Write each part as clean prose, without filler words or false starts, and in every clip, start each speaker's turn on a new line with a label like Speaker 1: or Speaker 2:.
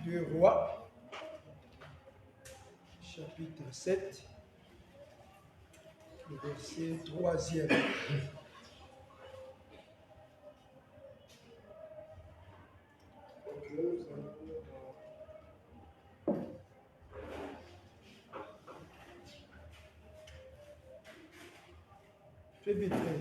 Speaker 1: 2 Rois, chapitre 7, le verset 3e. Très vite, frère.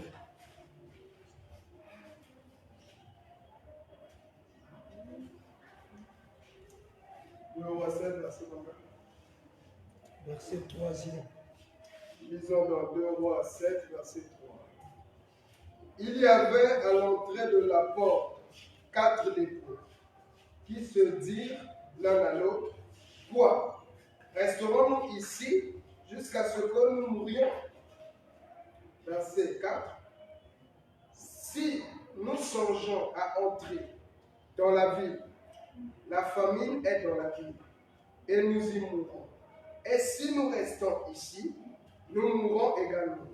Speaker 1: Verset 3e.
Speaker 2: Lisons dans 2 Rois 7, verset 3. Il y avait à l'entrée de la porte 4 lépreux qui se dirent l'un à l'autre: Quoi? Resterons-nous ici jusqu'à ce que nous mourions? Verset 4. Si nous songeons à entrer dans la ville, la famine est dans la ville, et nous y mourrons. Et si nous restons ici, nous mourrons également.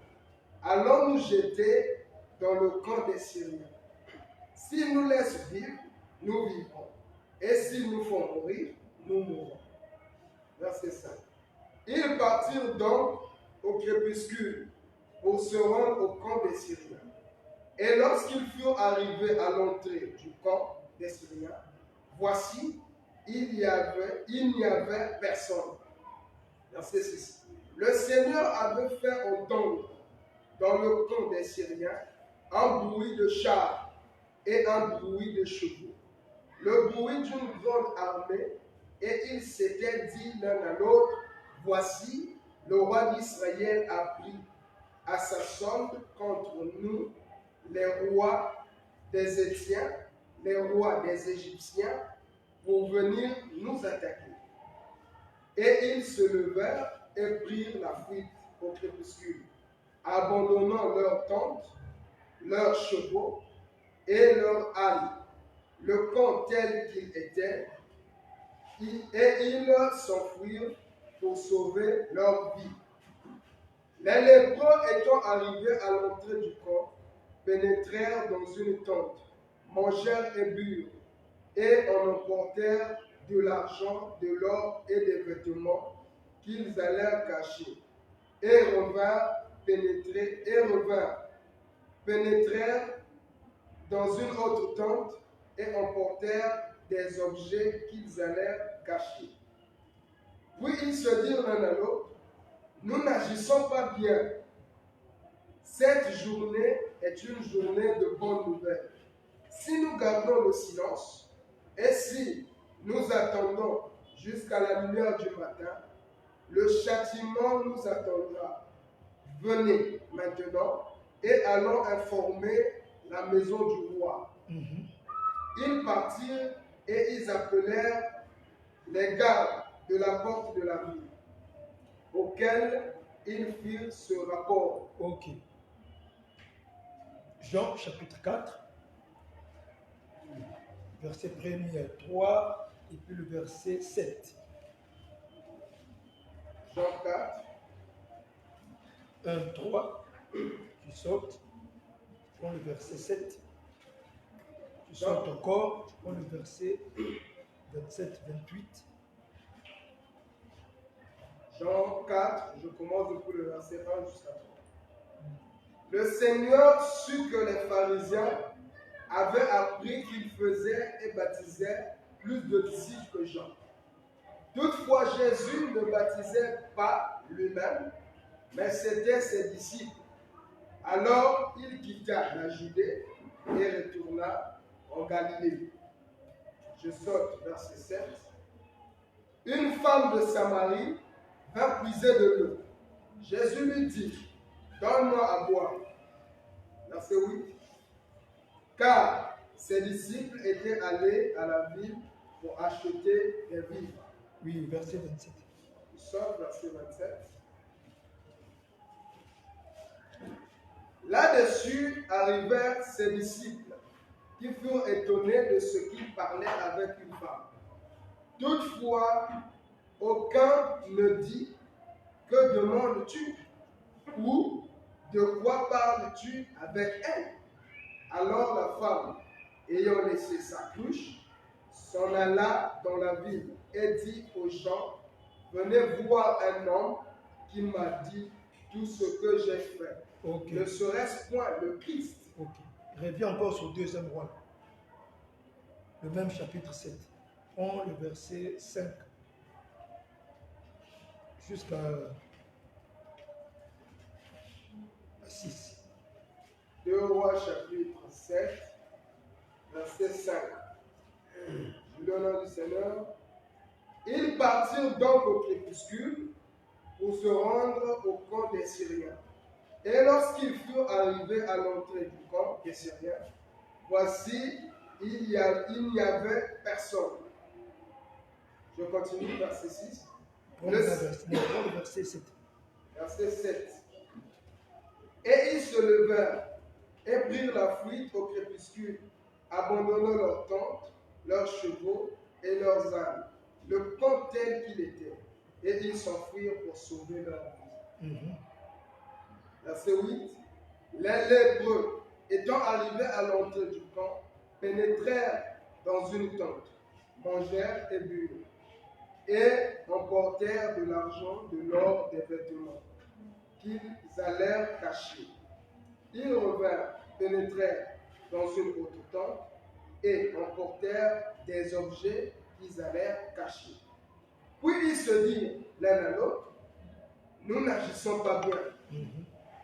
Speaker 2: Allons nous jeter dans le camp des Syriens. S'ils nous laissent vivre, nous vivrons. Et s'ils nous font mourir, nous mourrons. Verset 5. Ils partirent donc au crépuscule pour se rendre au camp des Syriens. Et lorsqu'ils furent arrivés à l'entrée du camp des Syriens, voici, il n'y avait personne. Verset 6. Le Seigneur avait fait entendre dans le camp des Syriens un bruit de chars et un bruit de chevaux, le bruit d'une grande armée, et ils s'étaient dit l'un à l'autre: Voici, le roi d'Israël a pris à sa solde contre nous les rois des Étiens, les rois des Égyptiens, pour venir nous attaquer. Et ils se levèrent et prirent la fuite au crépuscule, abandonnant leurs tentes, leurs chevaux et leurs ânes, le camp tel qu'il était, et ils s'enfuirent pour sauver leur vie. Les lépreux étant arrivés à l'entrée du camp, pénétrèrent dans une tente, mangèrent et burent, et en emportèrent de l'argent, de l'or et des vêtements qu'ils allèrent cacher, et pénétrèrent dans une autre tente et emportèrent des objets qu'ils allèrent cacher. Puis ils se dirent l'un à l'autre: Nous n'agissons pas bien. Cette journée est une journée de bonnes nouvelles. Si nous gardons le silence, et si nous attendons jusqu'à la lumière du matin, le châtiment nous attendra. Venez maintenant et allons informer la maison du roi. Ils partirent et ils appelèrent les gardes de la porte de la ville, auxquels ils firent ce rapport.
Speaker 1: Ok. Jean chapitre 4, verset 1er 3 et puis le verset 7.
Speaker 2: Jean 4,
Speaker 1: 1, 3, tu sautes, tu prends le verset 7. Tu sautes encore, tu prends le verset 27, 28.
Speaker 2: Jean 4, je commence depuis le verset 1 jusqu'à 3. Le Seigneur sut que les pharisiens avaient appris qu'il faisait et baptisait plus de disciples que Jean. Toutefois, Jésus ne baptisait pas lui-même, mais c'était ses disciples. Alors, il quitta la Judée et retourna en Galilée. Je saute verset 7. Une femme de Samarie vint puiser de l'eau. Jésus lui dit: Donne-moi à boire. Verset 8. Car ses disciples étaient allés à la ville pour acheter des vivres.
Speaker 1: Oui, verset 27.
Speaker 2: Il sort verset 27. Là-dessus arrivèrent ses disciples, qui furent étonnés de ce qu'il parlait avec une femme. Toutefois, aucun ne dit: Que demandes-tu? Ou de quoi parles-tu avec elle? Alors la femme, ayant laissé sa cruche, s'en alla dans la ville et dit aux gens, venez voir un homme qui m'a dit tout ce que j'ai fait.
Speaker 1: Ok.
Speaker 2: Ne serait-ce point le Christ?
Speaker 1: Ok. Reviens encore sur 2e roi. Le même chapitre 7. Prends le verset 5 jusqu'à 6.
Speaker 2: 2 Rois chapitre 7, verset 5. Je le nom du Seigneur. Ils partirent donc au crépuscule pour se rendre au camp des Syriens. Et lorsqu'ils furent arrivés à l'entrée du camp des Syriens, voici, il n'y avait personne. Je continue, verset 6.
Speaker 1: Prends le verset 7.
Speaker 2: Verset 7. Et ils se levèrent et prirent la fuite au crépuscule, abandonnant leurs tentes, leurs chevaux et leurs ânes, le camp tel qu'il était, et ils s'enfuirent pour sauver leur vie. Verset 8. Les lépreux, étant arrivés à l'entrée du camp, pénétrèrent dans une tente, mangèrent et burent, et emportèrent de l'argent, de l'or, des vêtements, qu'ils allèrent cacher. Ils revinrent, pénétrèrent dans une autre tente, et emportèrent des objets qu'ils allèrent cacher. Puis ils se dirent l'un à l'autre, nous n'agissons pas bien.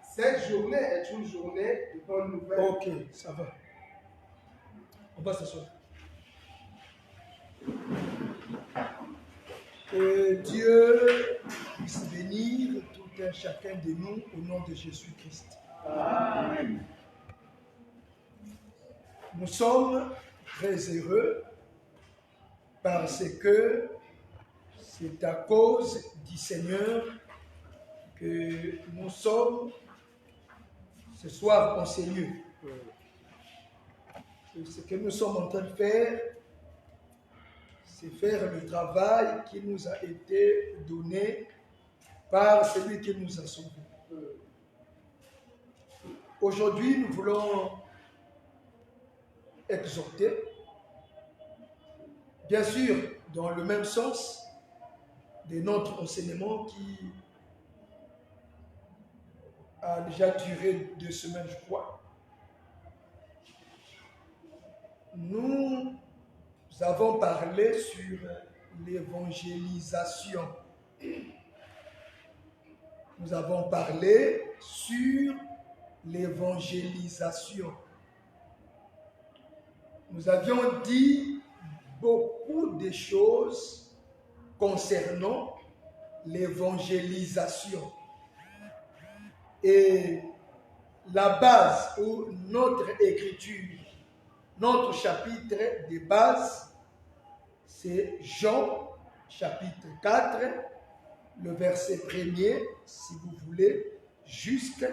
Speaker 2: Cette journée est une journée de bonnes nouvelles.
Speaker 1: Ok, ça va. On va s'asseoir. Que Dieu puisse bénir tout un chacun de nous au nom de Jésus-Christ. Amen. Nous sommes très heureux parce que c'est à cause du Seigneur que nous sommes ce soir en ces lieux. Ce que nous sommes en train de faire, c'est faire le travail qui nous a été donné par celui qui nous a sauvés. Aujourd'hui, nous voulons exhorter, bien sûr, dans le même sens de notre enseignement qui a déjà duré 2 semaines, je crois. Nous avons parlé sur l'évangélisation. Nous avons parlé sur l'évangélisation. Nous avions dit beaucoup de choses concernant l'évangélisation. Et la base ou notre écriture, notre chapitre de base, c'est Jean chapitre 4, le verset 1er, si vous voulez, jusqu'à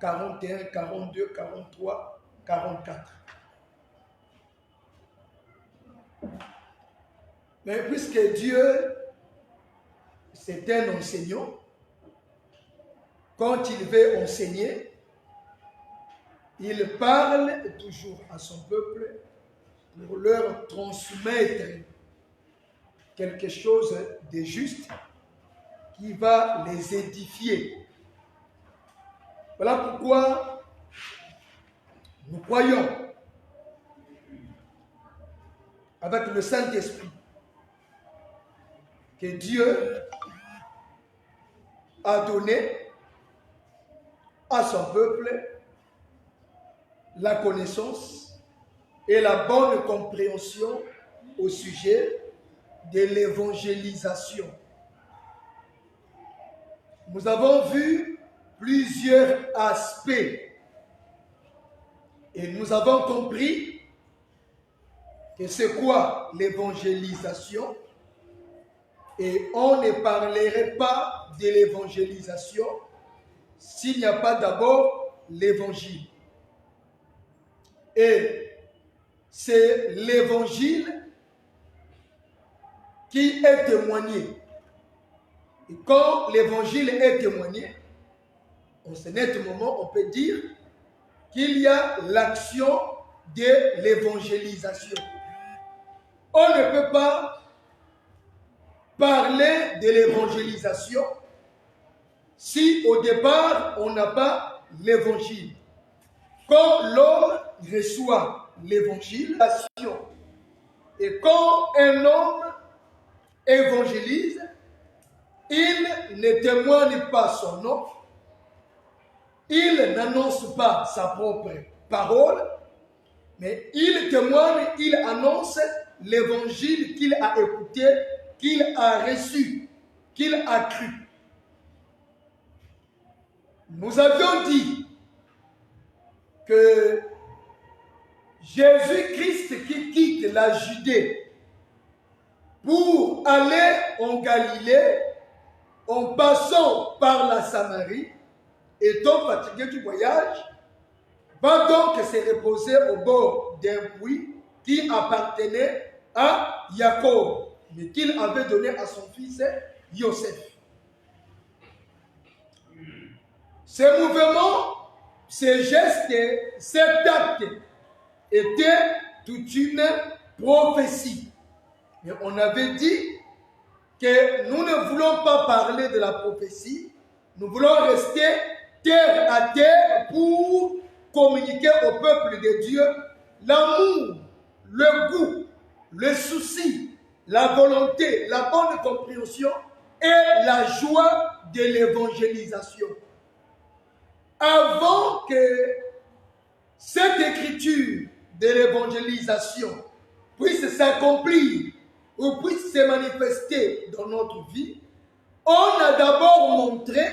Speaker 1: 41, 42, 43, 44. Mais puisque Dieu, c'est un enseignant, quand il veut enseigner, il parle toujours à son peuple pour leur transmettre quelque chose de juste qui va les édifier. Voilà pourquoi nous croyons avec le Saint-Esprit que Dieu a donné à son peuple la connaissance et la bonne compréhension au sujet de l'évangélisation. Nous avons vu plusieurs aspects et nous avons compris que c'est quoi l'évangélisation, et on ne parlerait pas de l'évangélisation s'il n'y a pas d'abord l'évangile. Et c'est l'évangile qui est témoigné. Et quand l'évangile est témoigné, en ce net moment, on peut dire qu'il y a l'action de l'évangélisation. on ne peut pas parler de l'évangélisation si au départ on n'a pas l'évangile. Quand l'homme reçoit l'évangile, et quand un homme évangélise, il ne témoigne pas son nom, il n'annonce pas sa propre parole, mais il témoigne, il annonce l'évangile qu'il a écouté, qu'il a reçu, qu'il a cru. Nous avions dit que Jésus-Christ qui quitte la Judée pour aller en Galilée, en passant par la Samarie, étant fatigué du voyage, va donc se reposer au bord d'un puits qui appartenait à Jacob, mais qu'il avait donné à son fils Joseph. Ce mouvement, ce geste, cet acte était toute une prophétie. Mais on avait dit que nous ne voulons pas parler de la prophétie, nous voulons rester terre à terre pour communiquer au peuple de Dieu l'amour, le goût, le souci, la volonté, la bonne compréhension et la joie de l'évangélisation. Avant que cette écriture de l'évangélisation puisse s'accomplir ou puisse se manifester dans notre vie, on a d'abord montré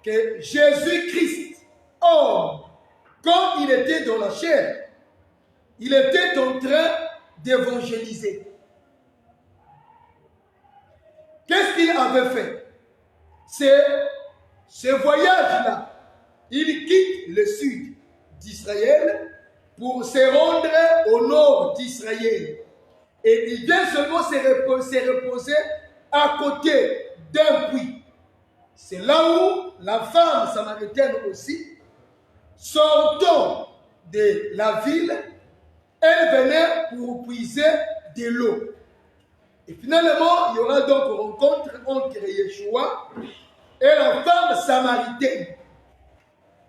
Speaker 1: que Jésus-Christ, homme, quand il était dans la chair, il était en train d'évangéliser. Qu'est-ce qu'il avait fait? C'est ce voyage-là. Il quitte le sud d'Israël pour se rendre au nord d'Israël. Et il vient seulement se reposer à côté d'un puits. C'est là où la femme samaritaine aussi, sortant de la ville, elle venait pour puiser de l'eau. Et finalement, il y aura donc rencontre entre Yeshua et la femme samaritaine.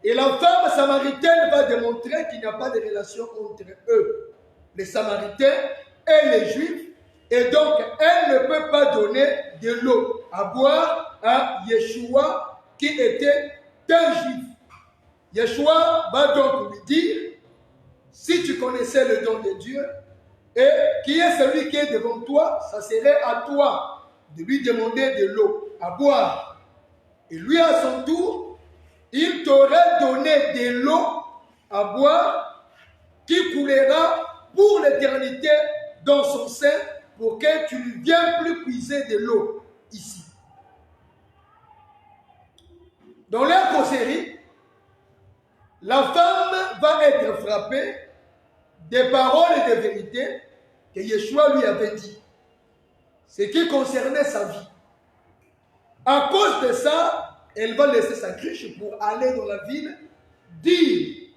Speaker 1: Et la femme samaritaine va démontrer qu'il n'y a pas de relation entre eux, les Samaritains et les Juifs. Et donc, elle ne peut pas donner de l'eau à boire à Yeshua qui était un Juif. Yeshua va donc lui dire, si tu connaissais le don de Dieu, et qui est celui qui est devant toi, ça serait à toi de lui demander de l'eau à boire. Et lui, à son tour, il t'aurait donné de l'eau à boire qui coulera pour l'éternité dans son sein pour que tu ne viennes plus puiser de l'eau ici. Dans leur causerie, la femme va être frappée des paroles et des vérités que Yeshua lui avait dit, ce qui concernait sa vie. À cause de ça, elle va laisser sa cruche pour aller dans la ville, dire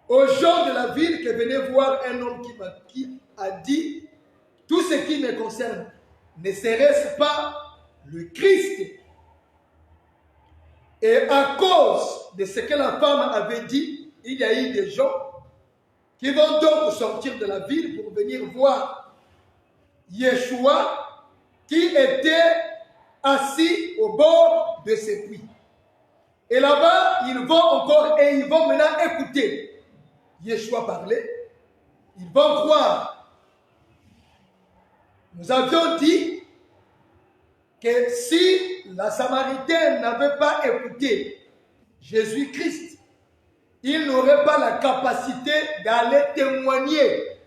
Speaker 1: aux gens de la ville que venez voir un homme qui a dit tout ce qui me concerne. Ne serait-ce pas le Christ? Et à cause de ce que la femme avait dit, il y a eu des gens qui vont donc sortir de la ville pour venir voir Yeshua qui était assis au bord de ce puits. Et là-bas, ils vont encore et ils vont maintenant écouter Yeshua parler. Ils vont croire. Nous avions dit que si la Samaritaine n'avait pas écouté Jésus-Christ, il n'aurait pas la capacité d'aller témoigner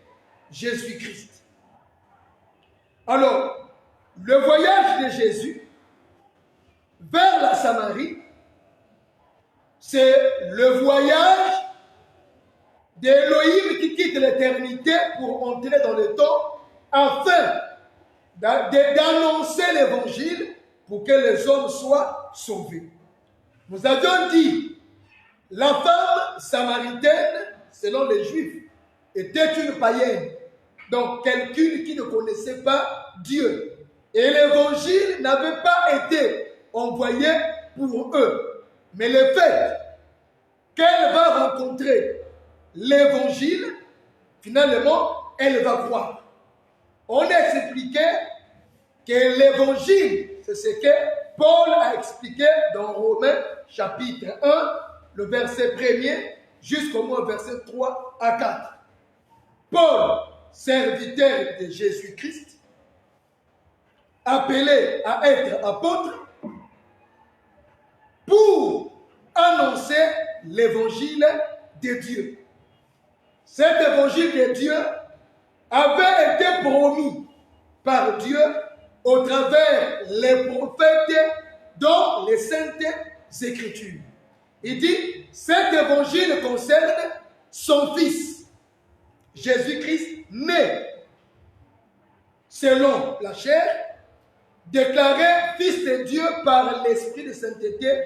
Speaker 1: Jésus-Christ. Alors, le voyage de Jésus vers la Samarie, c'est le voyage d'Élohim qui quitte l'éternité pour entrer dans le temps afin d'annoncer l'évangile pour que les hommes soient sauvés. Nous avions dit, la femme samaritaine, selon les Juifs, était une païenne. Donc, quelqu'un qui ne connaissait pas Dieu. Et l'évangile n'avait pas été envoyé pour eux. Mais le fait qu'elle va rencontrer l'évangile, finalement, elle va croire. On a expliqué que l'évangile, c'est ce que Paul a expliqué dans Romains chapitre 1, le verset 1er, jusqu'au moins verset 3 à 4. Paul, serviteur de Jésus-Christ, appelé à être apôtre, pour annoncer l'évangile de Dieu. Cet évangile de Dieu avait été promis par Dieu au travers les prophètes dans les saintes écritures. Il dit, cet évangile concerne son fils, Jésus-Christ, né selon la chair, déclaré fils de Dieu par l'esprit de sainteté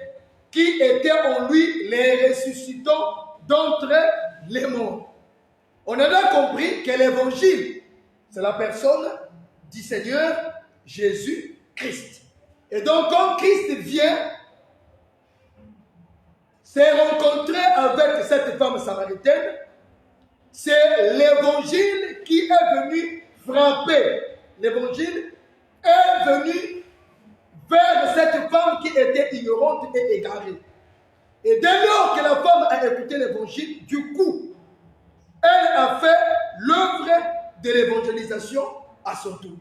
Speaker 1: qui était en lui les ressuscitant d'entre les morts. On a bien compris que l'évangile, c'est la personne du Seigneur Jésus-Christ. Et donc, quand Christ vient s'est rencontré avec cette femme samaritaine, c'est l'évangile qui est venu frapper. L'évangile est venu vers cette femme qui était ignorante et égarée. Et dès lors que la femme a écouté l'évangile, du coup, elle a fait l'œuvre de l'évangélisation à son tour.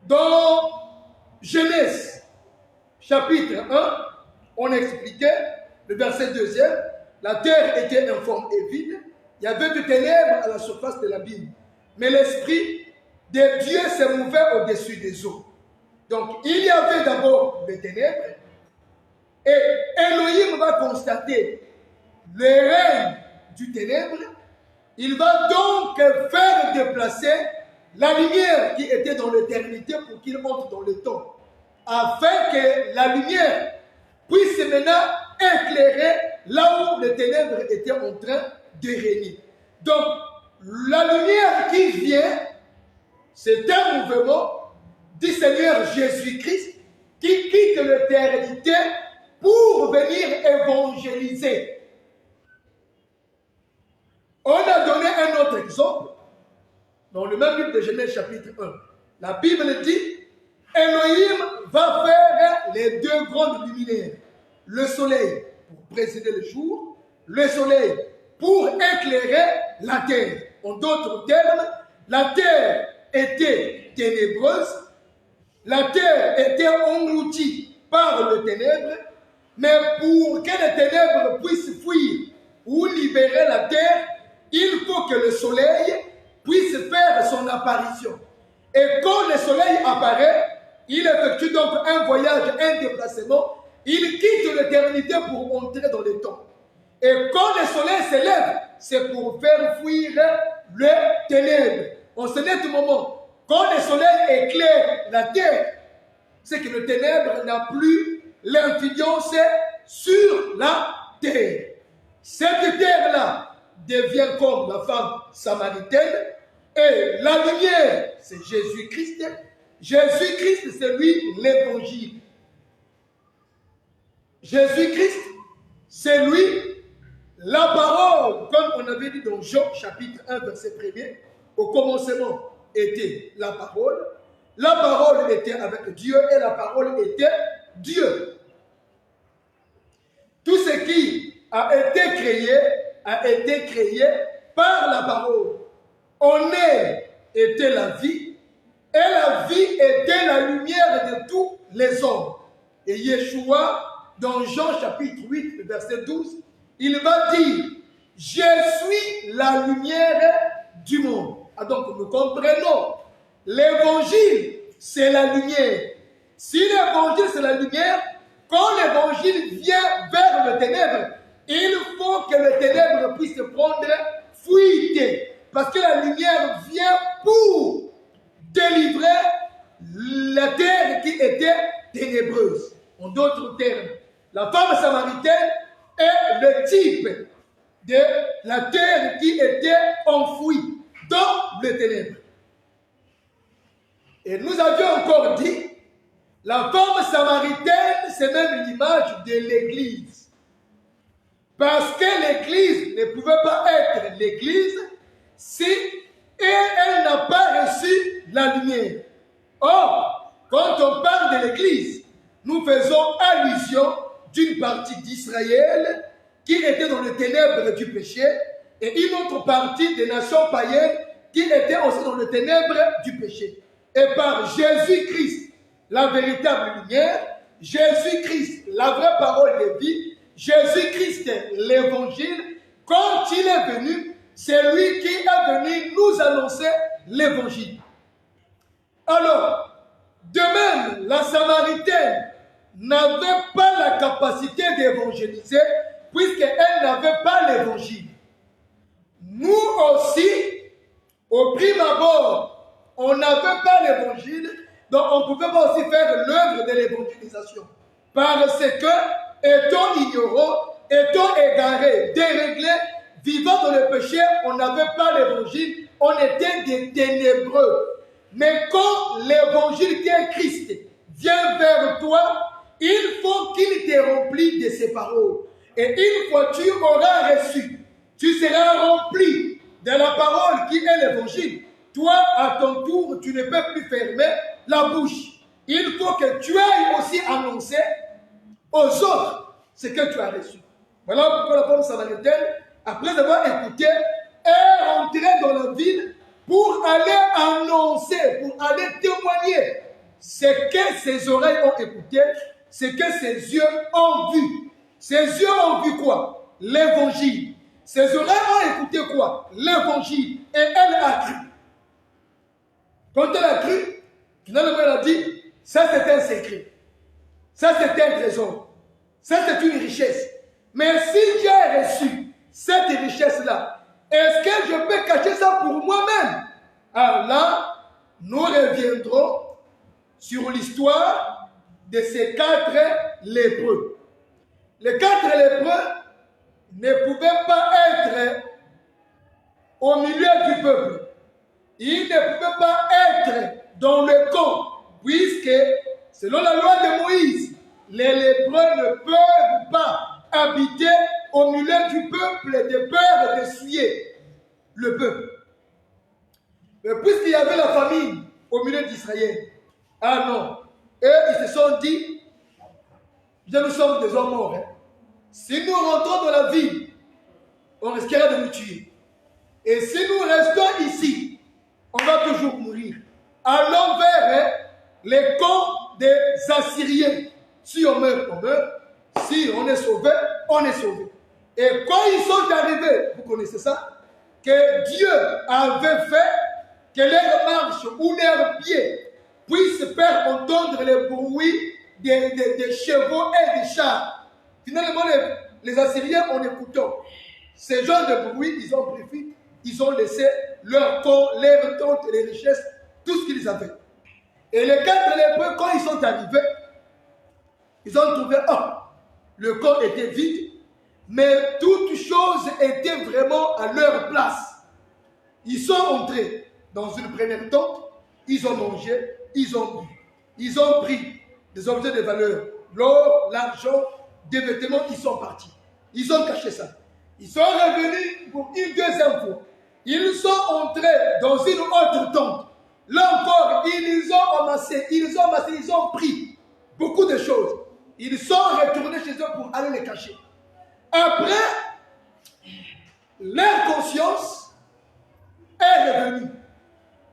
Speaker 1: Dans Genèse, chapitre 1, on expliquait, le verset 2e, la terre était informe et vide, il y avait des ténèbres à la surface de l'abîme, mais l'esprit de Dieu se mouvait au-dessus des eaux. Donc, il y avait d'abord des ténèbres, et Elohim va constater le règne du ténèbre. Il va donc faire déplacer la lumière qui était dans l'éternité pour qu'il entre dans le temps, afin que la lumière puisse maintenant éclairer là où les ténèbres étaient en train de régner. Donc, la lumière qui vient, c'est un mouvement du Seigneur Jésus-Christ qui quitte l'éternité pour venir évangéliser. On a donné un autre exemple dans le même livre de Genèse chapitre 1. La Bible dit, Elohim va faire les deux grandes luminaires. Le soleil pour présider le jour, le soleil pour éclairer la terre. En d'autres termes, la terre était ténébreuse, la terre était engloutie par le ténèbre, mais pour que les ténèbres puissent fuir ou libérer la terre, il faut que le soleil puisse faire son apparition. Et quand le soleil apparaît, il effectue donc un voyage, un déplacement. Il quitte l'éternité pour entrer dans le temps. Et quand le soleil s'élève, c'est pour faire fuir les ténèbres. En ce net moment, quand le soleil éclaire la terre, c'est que le ténèbre n'a plus l'influence sur la terre. Cette terre-là devient comme la femme samaritaine, et la lumière, c'est Jésus-Christ. Jésus-Christ, c'est lui l'évangile. Jésus-Christ, c'est lui la parole, comme on avait dit dans Jean chapitre 1, verset 1er. Au commencement était la parole était avec Dieu et la parole était Dieu. Tout ce qui a été créé par la parole. En elle était la vie, et la vie était la lumière de tous les hommes. Et Yeshua, dans Jean chapitre 8, verset 12, il va dire, je suis la lumière du monde. Ah, donc nous comprenons, l'évangile, c'est la lumière. Si l'évangile, c'est la lumière, quand l'évangile vient vers le ténèbre, il faut que le ténèbre puisse prendre fuite. Parce que la lumière vient pour délivrer la terre qui était ténébreuse. En d'autres termes, la femme samaritaine est le type de la terre qui était enfouie dans les ténèbres. Et nous avions encore dit, la femme samaritaine, c'est même l'image de l'Église. Parce que l'Église ne pouvait pas être l'Église si elle n'a pas reçu la lumière. Or, quand on parle de l'Église, nous faisons allusion d'une partie d'Israël qui était dans les ténèbres du péché et une autre partie des nations païennes qui étaient aussi dans les ténèbres du péché. Et par Jésus-Christ, la véritable lumière, Jésus-Christ, la vraie parole de vie, Jésus-Christ, l'évangile, quand il est venu, c'est lui qui est venu nous annoncer l'évangile. Alors, de même, la Samaritaine n'avait pas la capacité d'évangéliser puisqu'elle n'avait pas l'évangile. Nous aussi, au prime abord, on n'avait pas l'évangile, donc on ne pouvait pas aussi faire l'œuvre de l'évangélisation. Parce que, étant ignorants, étant égarés, déréglés, vivant dans le péché, on n'avait pas l'évangile, on était des ténébreux. Mais quand l'évangile qui est Christ vient vers toi, il faut qu'il te remplisse de ses paroles. Et une fois que tu auras reçu, tu seras rempli de la parole qui est l'évangile. Toi, à ton tour, tu ne peux plus fermer la bouche. Il faut que tu ailles aussi annoncer aux autres ce que tu as reçu. Voilà pourquoi la femme samaritaine, après avoir écouté, est rentrée dans la ville pour aller annoncer, pour aller témoigner ce que ses oreilles ont écouté, ce que ses yeux ont vu. Ses yeux ont vu quoi? L'évangile. Ses oreilles ont écouté quoi? L'évangile. Et elle a cru. Quand elle a cru, finalement elle a dit, ça c'est un secret. Ça c'est un trésor. Ça c'est une richesse. Mais si j'ai reçu cette richesse-là, est-ce que je peux cacher ça pour moi-même? Alors là, nous reviendrons sur l'histoire de ces 4 lépreux. Les 4 lépreux ne pouvaient pas être au milieu du peuple. Ils ne pouvaient pas être dans le camp, puisque, selon la loi de Moïse, les lépreux ne peuvent pas habiter au milieu du peuple de peur d'essuyer le peuple. Mais puisqu'il y avait la famine au milieu d'Israël, ah non, eux ils se sont dit, nous sommes des hommes morts. Hein. Si nous rentrons dans la ville, on risquera de nous tuer. Et si nous restons ici, on va toujours mourir. Allons vers les camps des Assyriens. Si on meurt, on meurt. Si on est sauvé, on est sauvé. Et quand ils sont arrivés, vous connaissez ça, que Dieu avait fait que leur marche ou leurs pieds puissent faire entendre le bruit des chevaux et des chars. Finalement, les Assyriens, en écoutant ce genre de bruit, ils ont pris, ils ont laissé leur corps, leurs tentes, les richesses, tout ce qu'ils avaient. Et les 4 lépreux, quand ils sont arrivés, ils ont trouvé, le corps était vide, mais toutes choses étaient vraiment à leur place. Ils sont entrés dans une première tente, ils ont mangé, ils ont bu, ils ont pris des objets de valeur, l'or, l'argent, des vêtements, ils sont partis. Ils ont caché ça. Ils sont revenus pour une deuxième fois. Ils sont entrés dans une autre tente. Là encore, ils ont pris beaucoup de choses. Ils sont retournés chez eux pour aller les cacher. Après, leur conscience est revenue.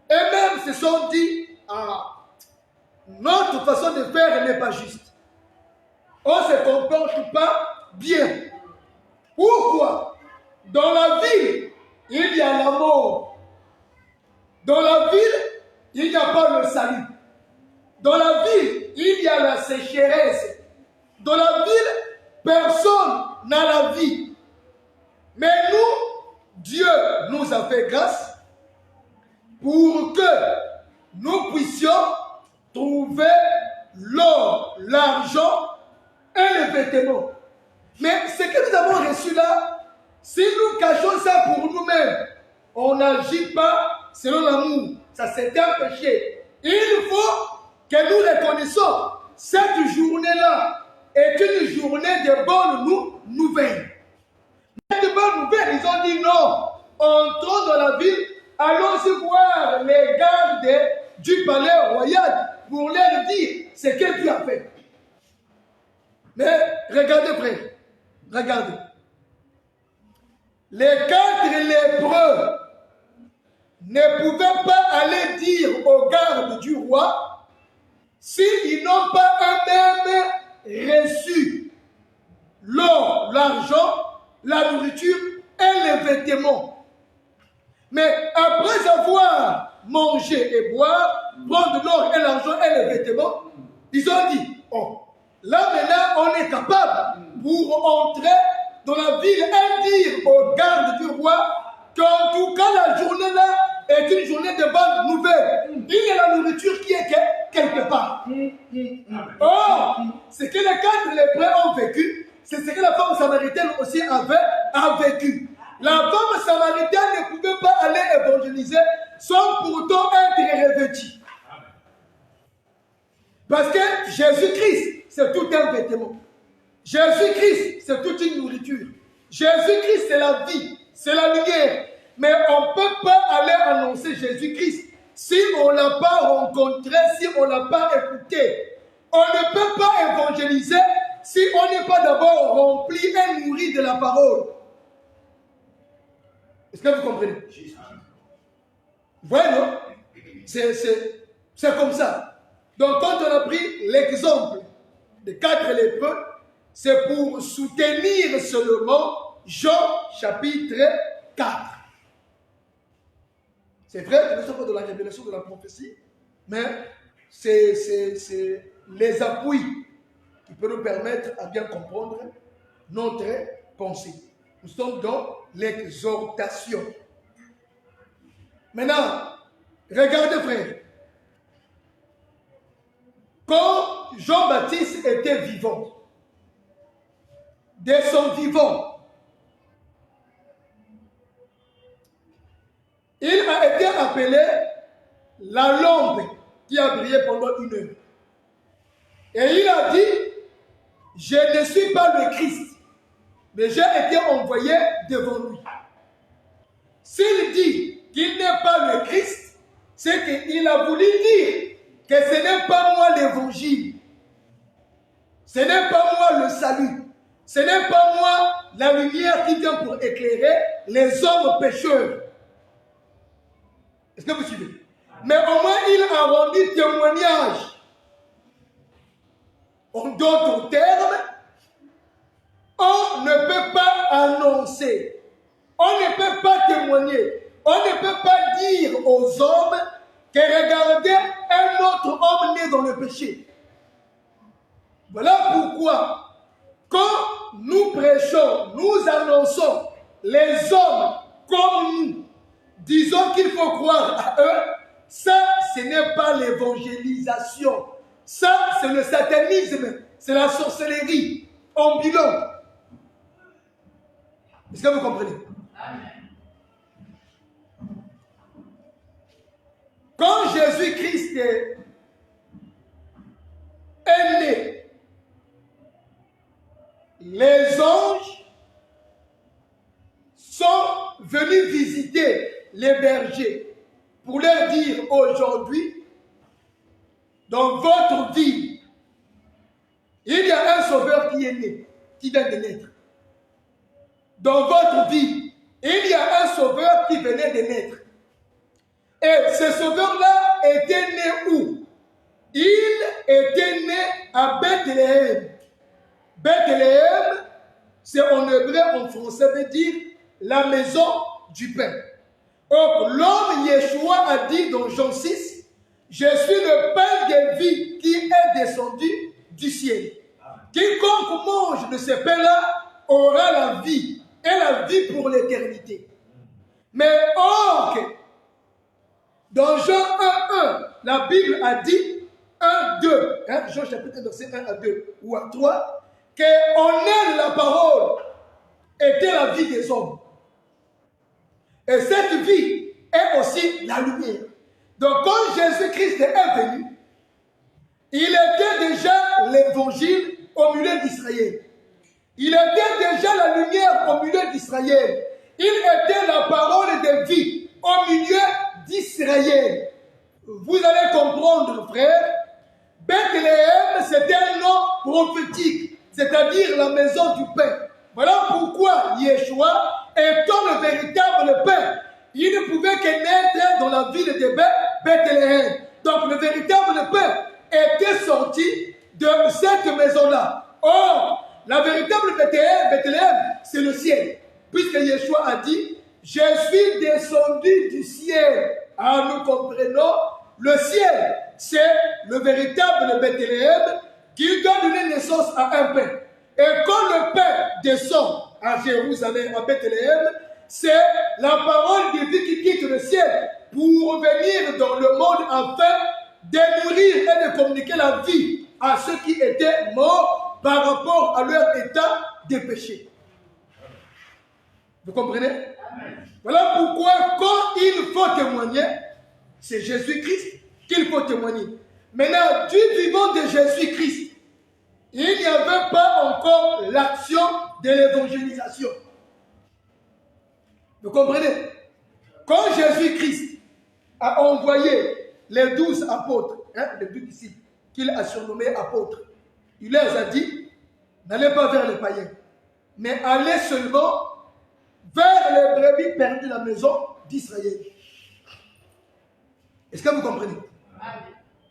Speaker 1: Et même se sont dit, notre façon de faire n'est pas juste. On ne se comporte pas bien. Pourquoi? Dans la ville, il y a la mort. Dans la ville, il n'y a pas le salut. Dans la ville, il y a la sécheresse. Dans la ville, personne n'a la vie. Mais nous, Dieu nous a fait grâce pour que nous puissions trouver l'or, l'argent et les vêtements. Mais ce que nous avons reçu là, Si nous cachons ça pour nous-mêmes, on n'agit pas selon l'amour. Ça, c'est un péché. Il faut que nous reconnaissons cette journée-là est une journée de bonnes nouvelles. De bonnes nouvelles, ils ont dit non. Entrons dans la ville, allons-y voir les gardes du palais royal pour leur dire ce que Dieu a fait. Mais regardez frère, regardez. Les 4 lépreux ne pouvaient pas aller dire aux gardes du roi s'ils n'ont pas eux-mêmes reçu l'or, l'argent, la nourriture et les vêtements. Mais après avoir mangé et boire, prendre l'or et l'argent et les vêtements, ils ont dit, oh, là maintenant on est capable pour entrer dans la ville et dire aux gardes du roi qu'en tout cas la journée là est une journée de bonnes nouvelles. Il y a la nourriture qui est quelque part. Or, ce que les 4 lépreux ont vécu, c'est ce que la femme samaritaine aussi a vécu. La femme samaritaine ne pouvait pas aller évangéliser sans pourtant être revêtue. Parce que Jésus-Christ, c'est tout un vêtement. Jésus-Christ, c'est toute une nourriture. Jésus-Christ, c'est la vie, c'est la lumière. Mais on ne peut pas aller annoncer Jésus-Christ si on ne l'a pas rencontré, si on ne l'a pas écouté. On ne peut pas évangéliser si on n'est pas d'abord rempli et nourri de la parole. Est-ce que vous comprenez? Voilà, non? C'est comme ça. Donc, quand on a pris l'exemple des 4 lépreux, c'est pour soutenir seulement Jean chapitre 4. C'est vrai que nous sommes dans la révélation de la prophétie, mais c'est les appuis qui peuvent nous permettre à bien comprendre notre pensée. Nous sommes dans l'exhortation. Maintenant, regardez frère. Quand Jean-Baptiste était vivant, dès son vivant, il a été appelé la lampe qui a brillé pendant 1 heure. Et il a dit, je ne suis pas le Christ, mais j'ai été envoyé devant lui. S'il dit qu'il n'est pas le Christ, c'est qu'il a voulu dire que ce n'est pas moi l'évangile, ce n'est pas moi le salut, ce n'est pas moi la lumière qui vient pour éclairer les hommes pécheurs. Est-ce que vous suivez? Mais au moins il a rendu témoignage. En d'autres termes, on ne peut pas annoncer, on ne peut pas témoigner, on ne peut pas dire aux hommes que regardez un autre homme né dans le péché. Voilà pourquoi, quand nous prêchons, nous annonçons les hommes comme nous, disons qu'il faut croire à eux, ça, ce n'est pas l'évangélisation. Ça, c'est le satanisme, c'est la sorcellerie ambulante. Est-ce que vous comprenez? Quand Jésus-Christ est né, les anges sont venus visiter les bergers pour leur dire aujourd'hui, dans votre ville, il y a un sauveur qui est né, qui vient de naître. Dans votre ville, il y a un sauveur qui venait de naître. Et ce sauveur-là était né où? Il était né à Bethléem. Bethléem, c'est en hébreu, en français, veut dire la maison du pain. Or, l'homme Yeshua a dit dans Jean 6, je suis le pain de vie qui est descendu du ciel. Quiconque mange de ce pain-là aura la vie, et la vie pour l'éternité. Mais or, dans Jean 1:1, la Bible a dit 1:2, Jean chapitre 1, verset 1 à 2 ou à 3, qu'on aime la parole était la vie des hommes. Et cette vie est aussi la lumière. Donc quand Jésus-Christ est venu, il était déjà l'évangile au milieu d'Israël. Il était déjà la lumière au milieu d'Israël. Il était la parole de vie au milieu d'Israël. Vous allez comprendre, frère, Bethléem, c'était un nom prophétique, c'est-à-dire la maison du pain. Voilà pourquoi Yeshua, étant le véritable pain, il ne pouvait que naître dans la ville de Bethléem. Donc le véritable pain était sorti de cette maison-là. Or, la véritable Bethléem, c'est le ciel. Puisque Yeshua a dit, je suis descendu du ciel. Alors nous comprenons, le ciel, c'est le véritable Bethléem qui doit donner naissance à un pain. Et quand le pain descend à Jérusalem, à Bethléem, c'est la parole de vie qui quitte le ciel pour venir dans le monde afin de nourrir et de communiquer la vie à ceux qui étaient morts par rapport à leur état de péché. Vous comprenez? Amen. Voilà pourquoi quand il faut témoigner, c'est Jésus-Christ qu'il faut témoigner. Maintenant, du vivant de Jésus-Christ, il n'y avait pas encore l'action de l'évangélisation. Vous comprenez? Quand Jésus-Christ a envoyé les 12 apôtres, les 12 disciples, qu'il a surnommés apôtres, il leur a dit, n'allez pas vers les païens, mais allez seulement vers les brebis perdues de la maison d'Israël. Est-ce que vous comprenez?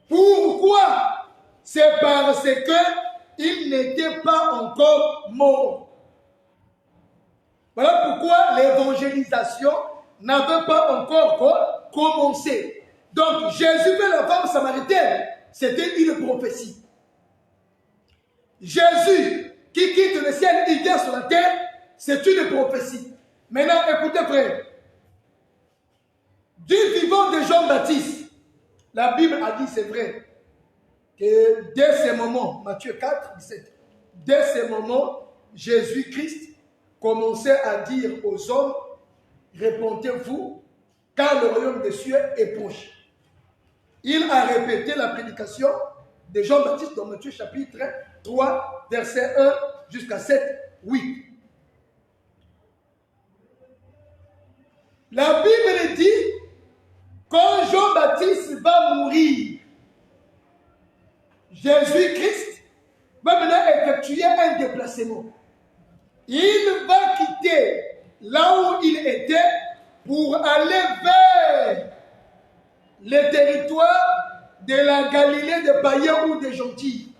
Speaker 1: Pourquoi? C'est parce qu'il n'était pas encore mort. Voilà pourquoi l'évangélisation n'avait pas encore commencé. Donc Jésus fait la femme samaritaine, c'était une prophétie. Jésus qui quitte le ciel, il vient sur la terre, c'est une prophétie. Maintenant, écoutez frère, du vivant de Jean-Baptiste, la Bible a dit, c'est vrai, que dès ces moments, Matthieu 4, 17, dès ces moments, Jésus-Christ commençait à dire aux hommes, répentez-vous, car le royaume des cieux est proche. Il a répété la prédication de Jean-Baptiste dans Matthieu chapitre 3, verset 1 jusqu'à 7, 8. La Bible dit, quand Jean-Baptiste va mourir, Jésus-Christ va maintenant effectuer un déplacement. Il va quitter là où il était pour aller vers les territoires de la Galilée des païens ou des gentils.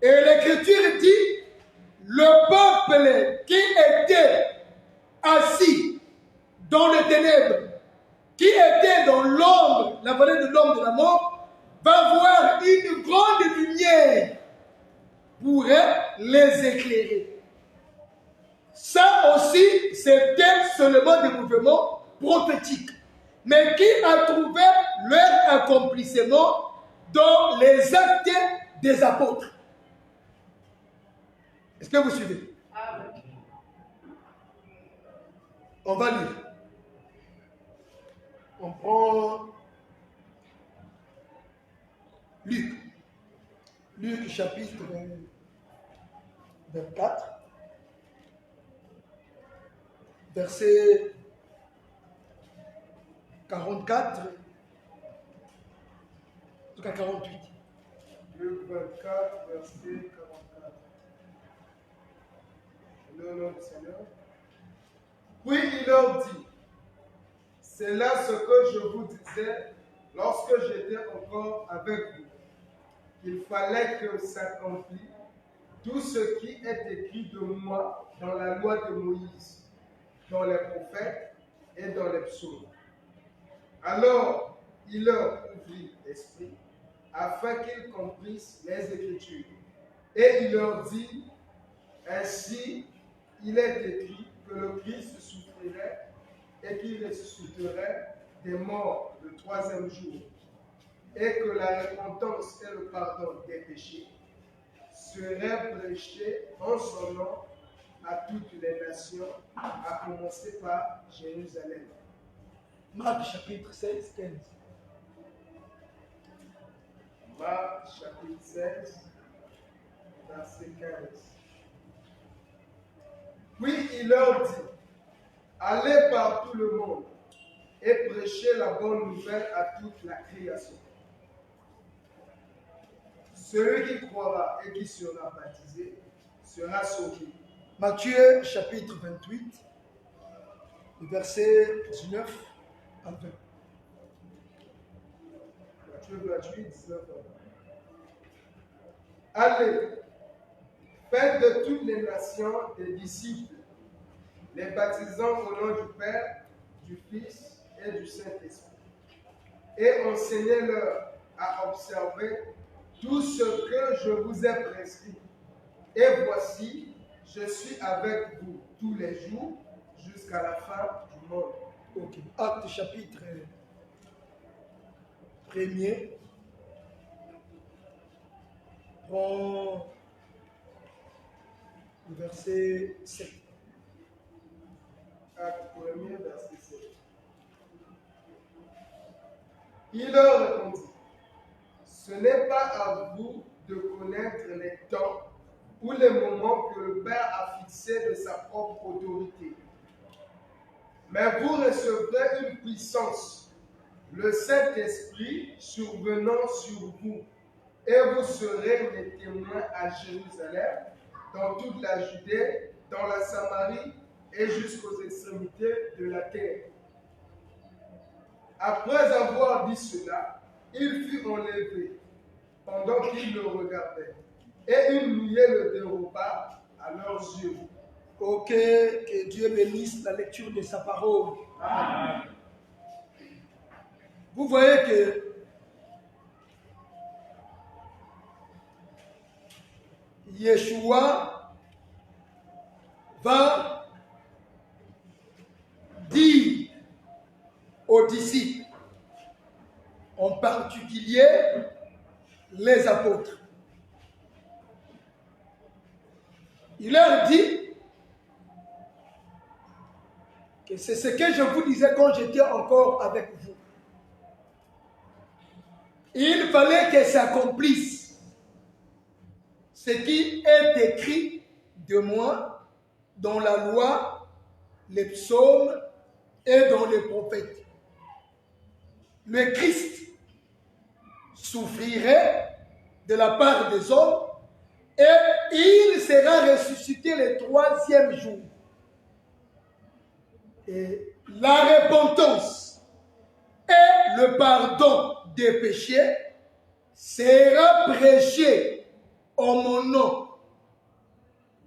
Speaker 1: Et l'Écriture dit, le peuple qui était assis dans les ténèbres, qui était dans l'ombre, la vallée de l'ombre de la mort, va voir une grande lumière pour les éclairer. Ça aussi, c'était seulement des mouvements prophétiques, mais qui a trouvé leur accomplissement dans les actes des apôtres. Est-ce que vous suivez? On va lire. On prend Luc. Luc chapitre 24. Verset 44, en tout cas 48.
Speaker 2: Luc 24, verset 44. Le nom du Seigneur. Puis il leur dit, c'est là ce que je vous disais lorsque j'étais encore avec vous, qu'il fallait que s'accomplisse tout ce qui est écrit de moi dans la loi de Moïse, dans les prophètes et dans les psaumes. Alors, il leur ouvrit l'esprit afin qu'ils comprissent les Écritures. Et il leur dit, ainsi, il est écrit que le Christ souffrirait et qu'il ressusciterait des morts le troisième jour, et que la repentance et le pardon des péchés seraient prêchés en son nom à toutes les nations, à commencer par Jérusalem.
Speaker 1: Marc chapitre 16, 15.
Speaker 2: Marc chapitre 16, verset 15. Puis il leur dit, allez par tout le monde et prêchez la bonne nouvelle à toute la création. Celui qui croira et qui sera baptisé sera sauvé.
Speaker 1: Matthieu chapitre 28, verset 19 à 20.
Speaker 2: Matthieu 28, 19 à 20. Allez, faites de toutes les nations des disciples, les baptisant au nom du Père, du Fils et du Saint-Esprit, et enseignez-leur à observer tout ce que je vous ai prescrit. Et voici, je suis avec vous tous les jours jusqu'à la fin du monde.
Speaker 1: Ok. Acte chapitre 1er. Prends le verset 7.
Speaker 2: Acte 1er, verset 7. Il leur répondit, ce n'est pas à vous de connaître les temps ou les moments que le Père a fixés de sa propre autorité. Mais vous recevrez une puissance, le Saint-Esprit survenant sur vous, et vous serez mes témoins à Jérusalem, dans toute la Judée, dans la Samarie et jusqu'aux extrémités de la terre. Après avoir dit cela, il fut enlevé pendant qu'ils le regardaient, et une nuée le déroba à leurs yeux.
Speaker 1: Ok, que Dieu bénisse la lecture de sa parole.
Speaker 2: Amen.
Speaker 1: Vous voyez que Yeshua va dire aux disciples, en particulier les apôtres, il leur dit que c'est ce que je vous disais quand j'étais encore avec vous. Il fallait que s'accomplisse ce qui est écrit de moi dans la loi, les psaumes et dans les prophètes. Le Christ souffrirait de la part des hommes et il sera ressuscité le 3e jour. Et la repentance et le pardon des péchés sera prêché en mon nom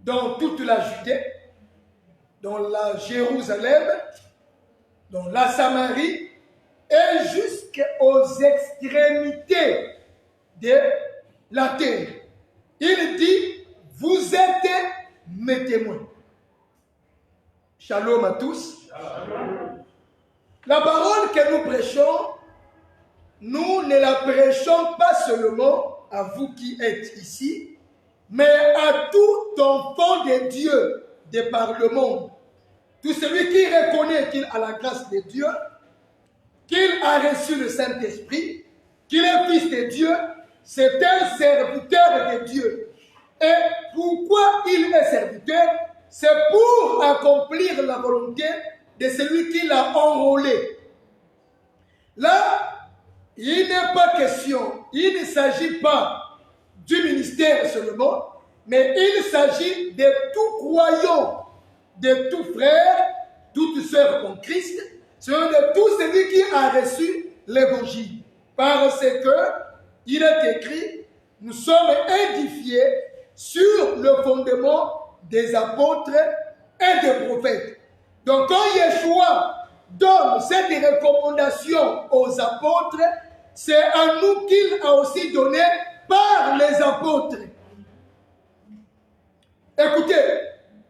Speaker 1: dans toute la Judée, dans la Jérusalem, dans la Samarie et jusqu'aux extrémités de la terre. Il dit, vous êtes mes témoins. Shalom à tous. Shalom. La parole que nous prêchons, nous ne la prêchons pas seulement à vous qui êtes ici, mais à tout enfant de Dieu de par le monde. Tout celui qui reconnaît qu'il a la grâce de Dieu, qu'il a reçu le Saint-Esprit, qu'il est fils de Dieu, c'est un serviteur de Dieu. Et pourquoi il est serviteur? C'est pour accomplir la volonté de celui qui l'a enrôlé. Là, il n'est pas question, il ne s'agit pas du ministère seulement, mais il s'agit de tout croyant, de tout frère, toute sœur en Christ, de tout celui qui a reçu l'évangile. Parce que il est écrit, nous sommes édifiés sur le fondement des apôtres et des prophètes. Donc quand Yeshua donne cette recommandation aux apôtres, c'est à nous qu'il a aussi donné par les apôtres. Écoutez,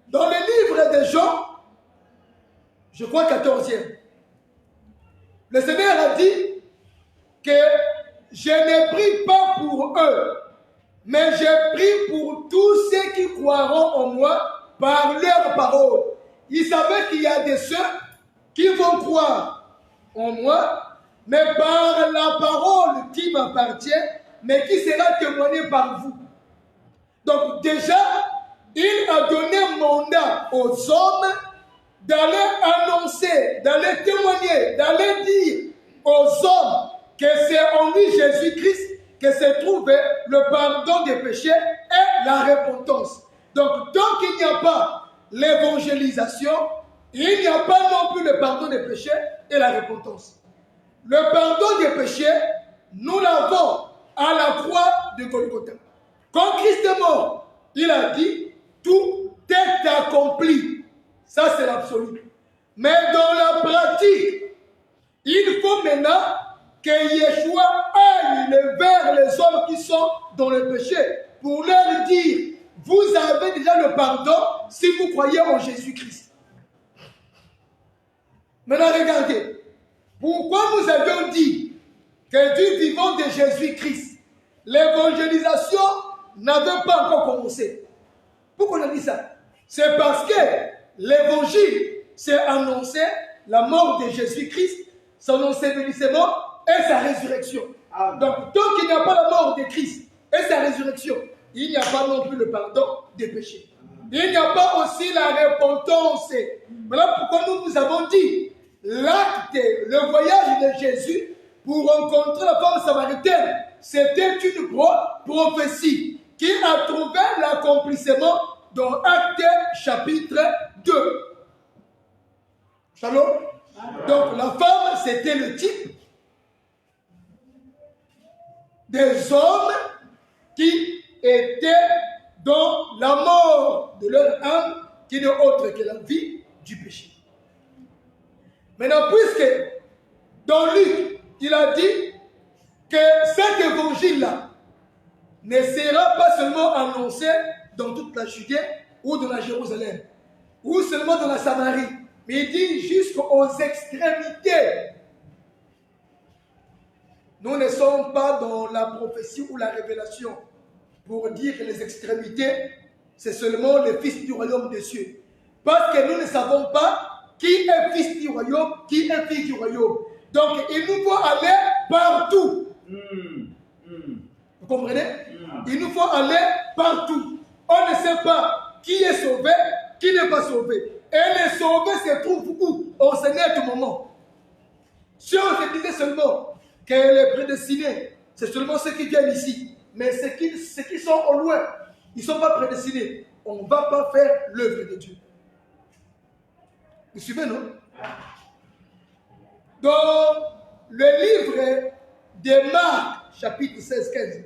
Speaker 1: dans le livre de Jean, je crois 14e, le Seigneur a dit que je n'ai pris pas pour eux, mais j'ai pris pour tous ceux qui croiront en moi par leur parole. Ils savaient qu'il y a des ceux qui vont croire en moi, mais par la parole qui m'appartient, mais qui sera témoignée par vous. Donc déjà, il a donné mandat aux hommes d'aller annoncer, d'aller témoigner, d'aller dire aux hommes que c'est en lui Jésus-Christ que se trouve le pardon des péchés et la repentance. Donc tant qu'il n'y a pas l'évangélisation, il n'y a pas non plus le pardon des péchés et la repentance. Le pardon des péchés, nous l'avons à la croix de Golgotha. Quand Christ est mort, il a dit, tout est accompli. Ça, c'est l'absolu. Mais dans la pratique, il faut maintenant que Yeshua aille vers les hommes qui sont dans le péché pour leur dire, vous avez déjà le pardon si vous croyez en Jésus-Christ. Maintenant, regardez. Pourquoi nous avions dit que du vivant de Jésus-Christ, l'évangélisation n'avait pas encore commencé? Pourquoi on a dit ça? C'est parce que l'évangile, c'est annoncer la mort de Jésus-Christ, son ensevelissement et sa résurrection. Donc, tant qu'il n'y a pas la mort de Christ et sa résurrection, il n'y a pas non plus le pardon des péchés. Il n'y a pas aussi la repentance. Voilà pourquoi nous avons dit l'acte, le voyage de Jésus pour rencontrer la femme samaritaine, c'était une prophétie qui a trouvé l'accomplissement dans Actes chapitre 2. Shalom. Donc la femme, c'était le type des hommes qui étaient dans la mort de leur âme, qui n'est autre que la vie du péché. Maintenant, puisque dans Luc, il a dit que cet évangile-là ne sera pas seulement annoncé dans toute la Judée ou dans la Jérusalem, ou seulement dans la Samarie, mais il dit jusqu'aux extrémités. Nous ne sommes pas dans la prophétie ou la révélation pour dire que les extrémités, c'est seulement les fils du royaume des cieux. Parce que nous ne savons pas qui est fils du royaume, qui est fille du royaume. Donc, il nous faut aller partout. Vous comprenez? Il nous faut aller partout. On ne sait pas qui est sauvé, qui n'est pas sauvé. Et les sauvés se trouvent où? On sait à tout moment. Si on se disait seulement que les prédestinés, c'est seulement ceux qui viennent ici. Mais ceux qui sont au loin, ils ne sont pas prédestinés. On ne va pas faire l'œuvre de Dieu. Vous suivez, non? Dans le livre de Marc, chapitre 16-15,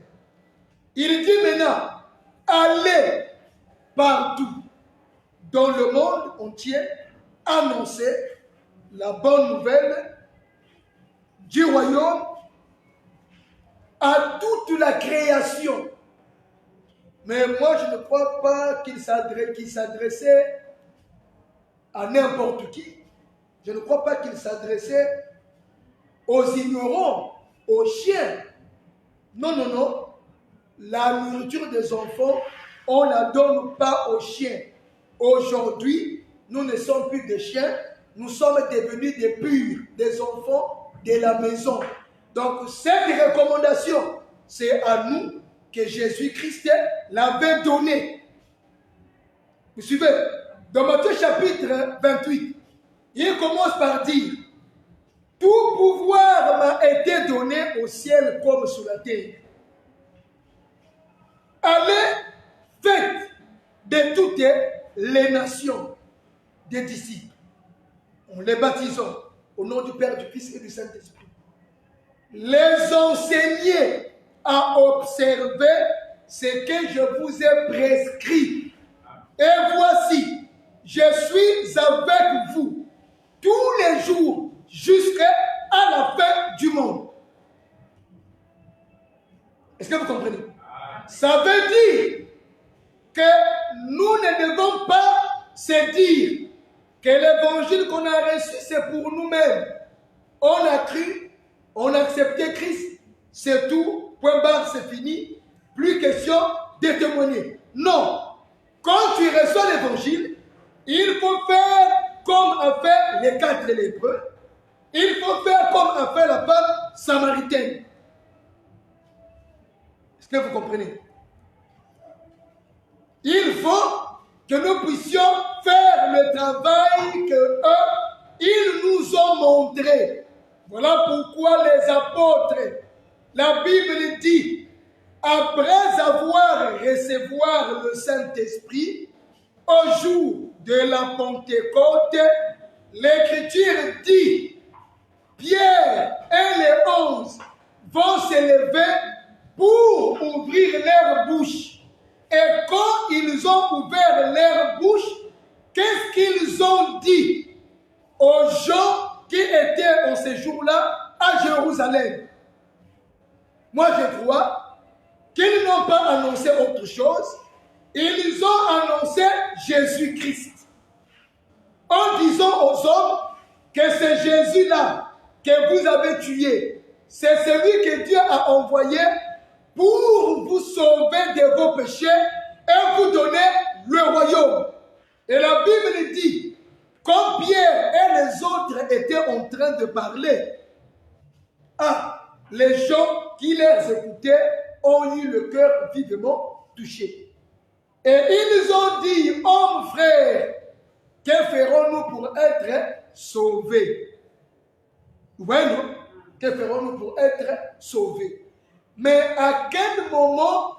Speaker 1: il dit maintenant, allez partout dans le monde entier, annoncer la bonne nouvelle du royaume à toute la création. Mais moi, je ne crois pas qu'il s'adressait à n'importe qui. Je ne crois pas qu'il s'adressait aux ignorants, aux chiens. Non, non, non. La nourriture des enfants, on ne la donne pas aux chiens. Aujourd'hui, nous ne sommes plus des chiens, nous sommes devenus des purs, des enfants de la maison. Donc, cette recommandation, c'est à nous que Jésus-Christ l'avait donnée. Vous suivez? Dans Matthieu chapitre 28, il commence par dire, tout pouvoir m'a été donné au ciel comme sur la terre. Allez, faites de toutes les nations des disciples, en les baptisant au nom du Père, du Fils et du Saint-Esprit. Les enseigner à observer ce que je vous ai prescrit. Et voici, je suis avec vous tous les jours jusqu'à la fin du monde. Est-ce que vous comprenez? Ça veut dire que nous ne devons pas se dire que l'évangile qu'on a reçu, c'est pour nous-mêmes. On a cru, on a accepté Christ, c'est tout, point barre, c'est fini. Plus question de témoigner. Non. quand tu reçois l'évangile, il faut faire comme a fait les 4 lépreux. Il faut faire comme a fait la femme samaritaine. Est-ce que vous comprenez? Il faut que nous puissions faire le travail que eux, ils nous ont montré. Voilà pourquoi les apôtres, la Bible dit, après avoir recevoir le Saint-Esprit, au jour de la Pentecôte, l'Écriture dit, Pierre et les 11 vont se lever pour ouvrir leur bouche. Et quand ils ont ouvert leur bouche, qu'est-ce qu'ils ont dit aux gens qui étaient en ce jour-là à Jérusalem? Moi, je crois qu'ils n'ont pas annoncé autre chose. Ils ont annoncé Jésus-Christ. En disant aux hommes que c'est Jésus-là que vous avez tué. C'est celui que Dieu a envoyé pour vous sauver de vos péchés et vous donner le royaume. Et la Bible dit, quand Pierre et les autres étaient en train de parler, les gens qui les écoutaient ont eu le cœur vivement touché. Et ils ont dit, hommes frères, que ferons-nous pour être sauvés? Oui, non? Que ferons-nous pour être sauvés? Mais à quel moment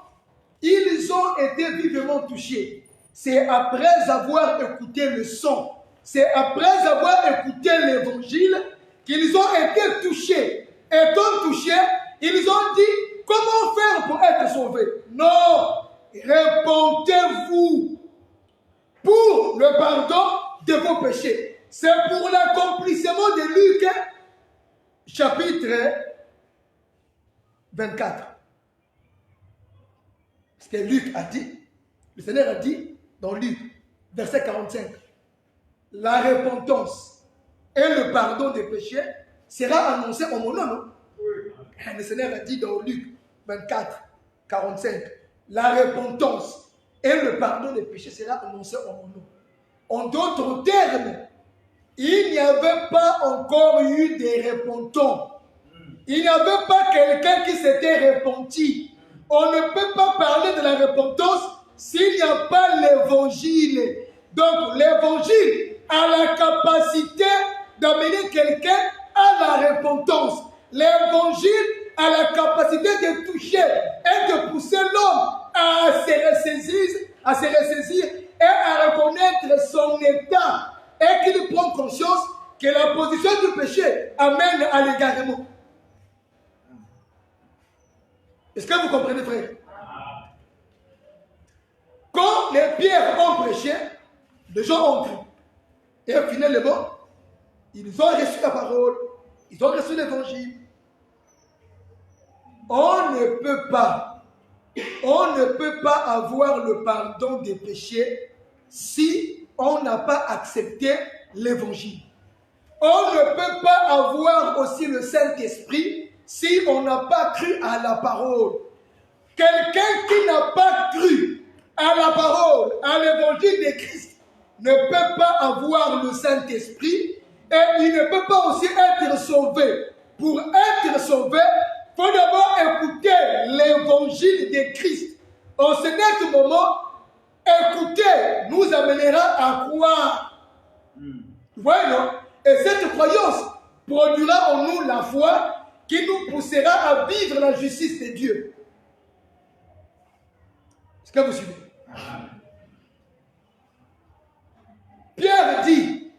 Speaker 1: ils ont été vivement touchés? C'est après avoir écouté le son. C'est après avoir écouté l'évangile qu'ils ont été touchés. Étant touchés, ils ont dit, comment faire pour être sauvés? Non, répondez-vous pour le pardon de vos péchés. C'est pour l'accomplissement de Luc, chapitre 24. Ce que Luc a dit, le Seigneur a dit dans Luc, verset 45, la repentance et le pardon des péchés sera annoncé en mon nom. Non? Oui. Le Seigneur a dit dans Luc 24, 45, la repentance et le pardon des péchés sera annoncé en mon nom. En d'autres termes, il n'y avait pas encore eu des repentants. Il n'y avait pas quelqu'un qui s'était repenti. On ne peut pas parler de la repentance s'il n'y a pas l'évangile. Donc l'évangile a la capacité d'amener quelqu'un à la repentance. L'évangile a la capacité de toucher et de pousser l'homme à se ressaisir et à reconnaître son état et qu'il prend conscience que la position du péché amène à l'égarement. Est-ce que vous comprenez, frère? Quand les pierres ont prêché, les gens ont cru. Et finalement, ils ont reçu la parole, ils ont reçu l'évangile. On ne peut pas avoir le pardon des péchés si on n'a pas accepté l'évangile. On ne peut pas avoir aussi le Saint-Esprit si on n'a pas cru à la parole. Quelqu'un qui n'a pas cru à la parole, à l'évangile de Christ, ne peut pas avoir le Saint-Esprit et il ne peut pas aussi être sauvé. Pour être sauvé, il faut d'abord écouter l'évangile de Christ. En ce moment, écouter nous amènera à croire. Ouais, non? Et cette croyance produira en nous la foi qui nous poussera à vivre la justice de Dieu. Est-ce que vous suivez? Pierre dit,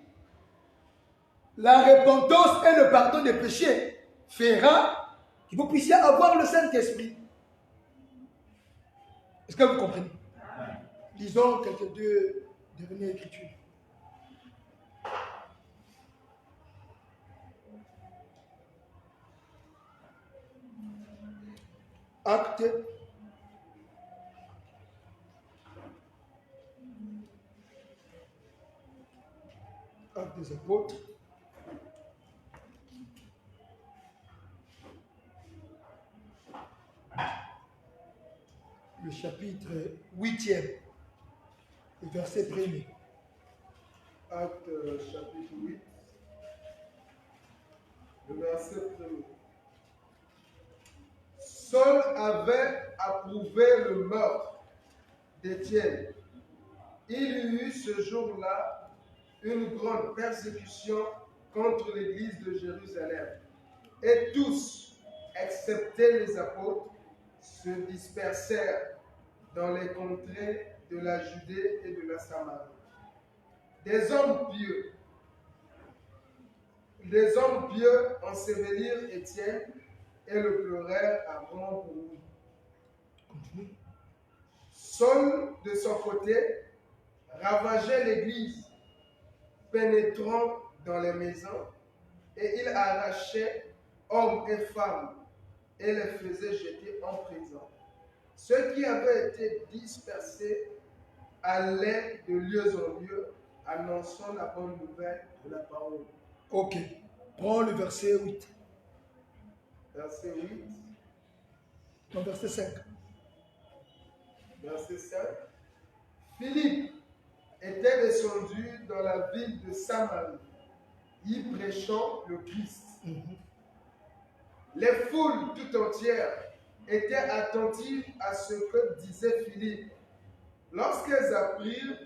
Speaker 1: la repentance et le pardon des péchés fera que vous puissiez avoir le Saint-Esprit. Est-ce que vous comprenez? Lisons quelques deux dernières écritures. Acte des apôtres. Le chapitre 8e. Le verset 1er.
Speaker 2: Acte chapitre 8, le verset 1er. Saul avait approuvé le meurtre d'Étienne. Il y eut ce jour-là une grande persécution contre l'église de Jérusalem. Et tous, excepté les apôtres, se dispersèrent dans les contrées de la Judée et de la Samarie. Des hommes pieux ensevelirent Étienne et le pleurèrent à grand bruit.
Speaker 1: Continue.
Speaker 2: Saul, de son côté, ravageait l'église, pénétrant dans les maisons, et il arrachait hommes et femmes et les faisait jeter en prison. Ceux qui avaient été dispersés allaient de lieu en lieu, annonçant la bonne nouvelle de la parole.
Speaker 1: Ok. Prends le verset 8.
Speaker 2: Verset 8,
Speaker 1: Non, verset 5.
Speaker 2: verset 5. Philippe était descendu dans la ville de Samarie, y prêchant le Christ. Les foules tout entières étaient attentives à ce que disait Philippe. Lorsqu'elles apprirent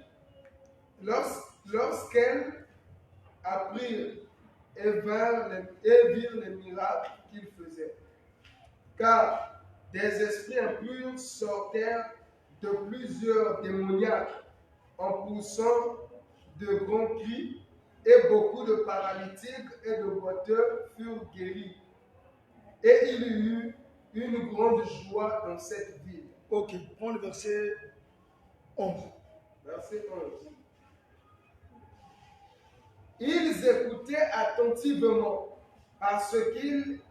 Speaker 2: et virent les miracles qu'il faisait. Car des esprits impurs sortèrent de plusieurs démoniaques en poussant de grands cris, et beaucoup de paralytiques et de boiteux furent guéris. Et il y eut une grande joie dans cette ville.
Speaker 1: Ok. Prends le verset 11.
Speaker 2: Verset 11. Ils écoutaient attentivement parce qu'ils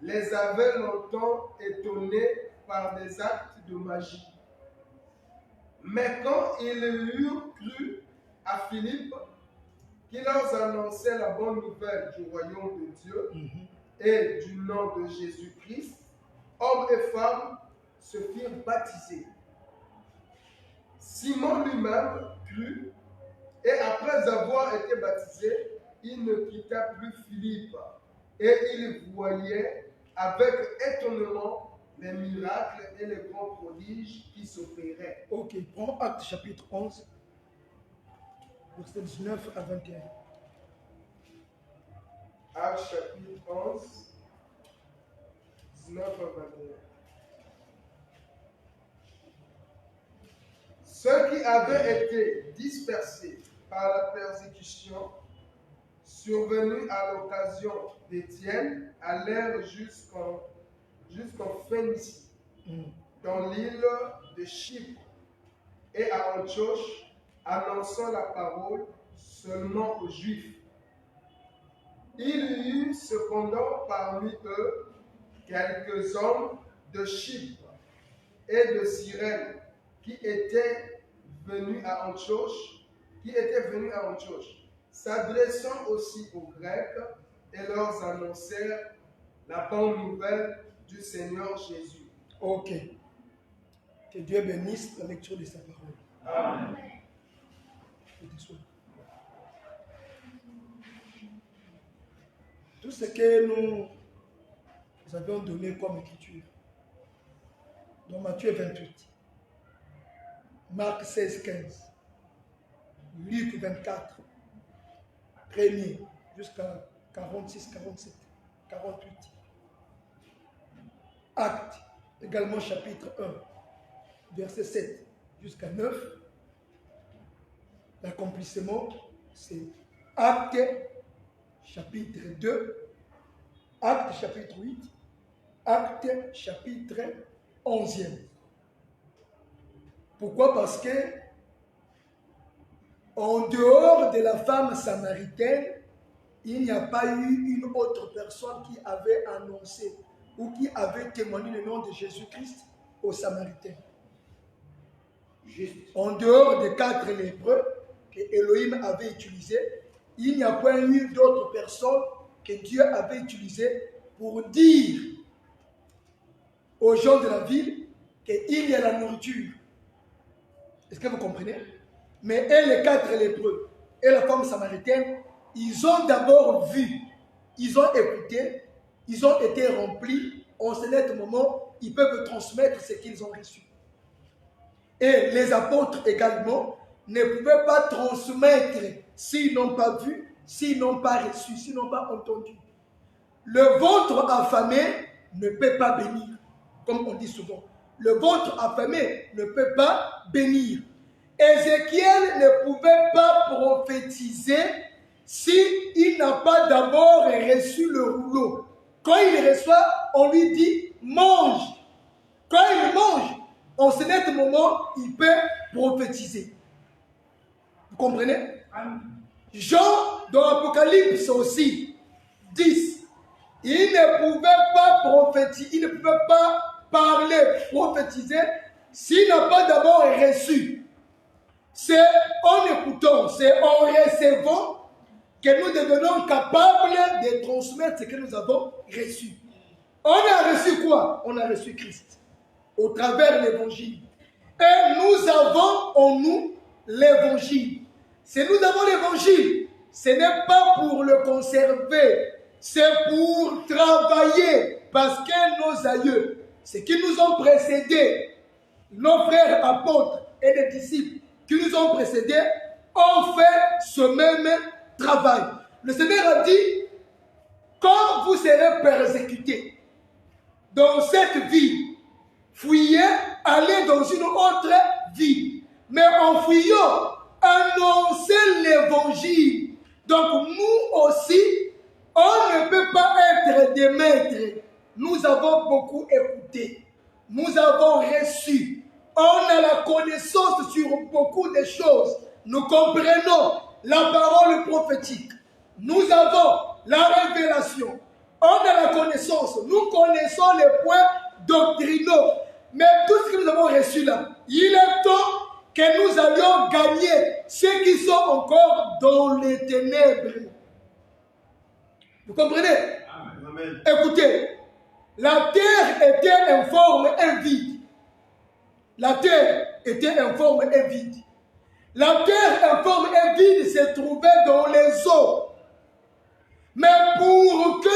Speaker 2: les avaient longtemps étonnés par des actes de magie. Mais quand ils eurent cru à Philippe, qui leur annonçait la bonne nouvelle du royaume de Dieu et du nom de Jésus-Christ, hommes et femmes se firent baptiser. Simon lui-même crut, et après avoir été baptisé, il ne quitta plus Philippe, et il voyait avec étonnement les miracles et les grands prodiges qui s'opéraient.
Speaker 1: Ok. Prends Acte chapitre 11, verset 19 à 21.
Speaker 2: Actes chapitre 11, 19 à 21. Ceux qui avaient été dispersés par la persécution survenue à l'occasion d'Étienne allèrent jusqu'en Phénicie, dans l'île de Chypre, et à Antioche, annonçant la parole seulement aux Juifs. Il y eut cependant parmi eux quelques hommes de Chypre et de Cyrène qui étaient venus à Antioche, s'adressant aussi aux Grecs, et leur annoncèrent la bonne nouvelle du Seigneur Jésus.
Speaker 1: Ok. Que Dieu bénisse la lecture de sa parole.
Speaker 2: Amen.
Speaker 1: Tout ce que nous avons donné comme écriture, dans Matthieu 28, Marc 16, 15, Luc 24, 1er jusqu'à 46, 47, 48, Actes, également chapitre 1, verset 7 jusqu'à 9, l'accomplissement, c'est Actes chapitre 2, Actes chapitre 8, Actes chapitre 11e. Pourquoi? Parce que en dehors de la femme samaritaine, il n'y a pas eu une autre personne qui avait annoncé ou qui avait témoigné le nom de Jésus-Christ aux Samaritains.
Speaker 2: Juste.
Speaker 1: En dehors des 4 lépreux que Elohim avait utilisés, il n'y a pas eu d'autres personnes que Dieu avait utilisées pour dire aux gens de la ville qu'il y a la nourriture. Est-ce que vous comprenez? Mais les 4 lépreux et la femme samaritaine, ils ont d'abord vu, ils ont écouté, ils ont été remplis. En ce net moment, ils peuvent transmettre ce qu'ils ont reçu. Et les apôtres également ne pouvaient pas transmettre s'ils n'ont pas vu, s'ils n'ont pas reçu, s'ils n'ont pas entendu. Le ventre affamé ne peut pas bénir, comme on dit souvent. Le ventre affamé ne peut pas bénir. Ézéchiel ne pouvait pas prophétiser s'il n'a pas d'abord reçu le rouleau. Quand il reçoit, on lui dit mange. Quand il mange, en ce net moment, il peut prophétiser. Vous comprenez? Jean, dans l'Apocalypse aussi, 10, il ne pouvait pas prophétiser, il ne pouvait pas parler, prophétiser, s'il n'a pas d'abord reçu. C'est en écoutant, c'est en recevant que nous devenons capables de transmettre ce que nous avons reçu. On a reçu quoi? On a reçu Christ au travers de l'évangile. Et nous avons en nous l'évangile. Si nous avons l'évangile, ce n'est pas pour le conserver, c'est pour travailler. Parce que nos aïeux, ceux qui nous ont précédés, nos frères apôtres et les disciples qui nous ont précédés, ont fait ce même travail. Le Seigneur a dit, quand vous serez persécutés dans cette vie, fuyez, allez dans une autre vie. Mais en fuyant, annoncez l'évangile. Donc nous aussi, on ne peut pas être des maîtres. Nous avons beaucoup écouté. Nous avons reçu. On a la connaissance sur beaucoup de choses. Nous comprenons la parole prophétique. Nous avons la révélation. On a la connaissance. Nous connaissons les points doctrinaux. Mais tout ce que nous avons reçu là, il est temps que nous allions gagner ceux qui sont encore dans les ténèbres. Vous comprenez? Amen. Écoutez, la terre était informe et vide. La terre était informe et vide. La terre informe et vide se trouvait dans les eaux. Mais pour que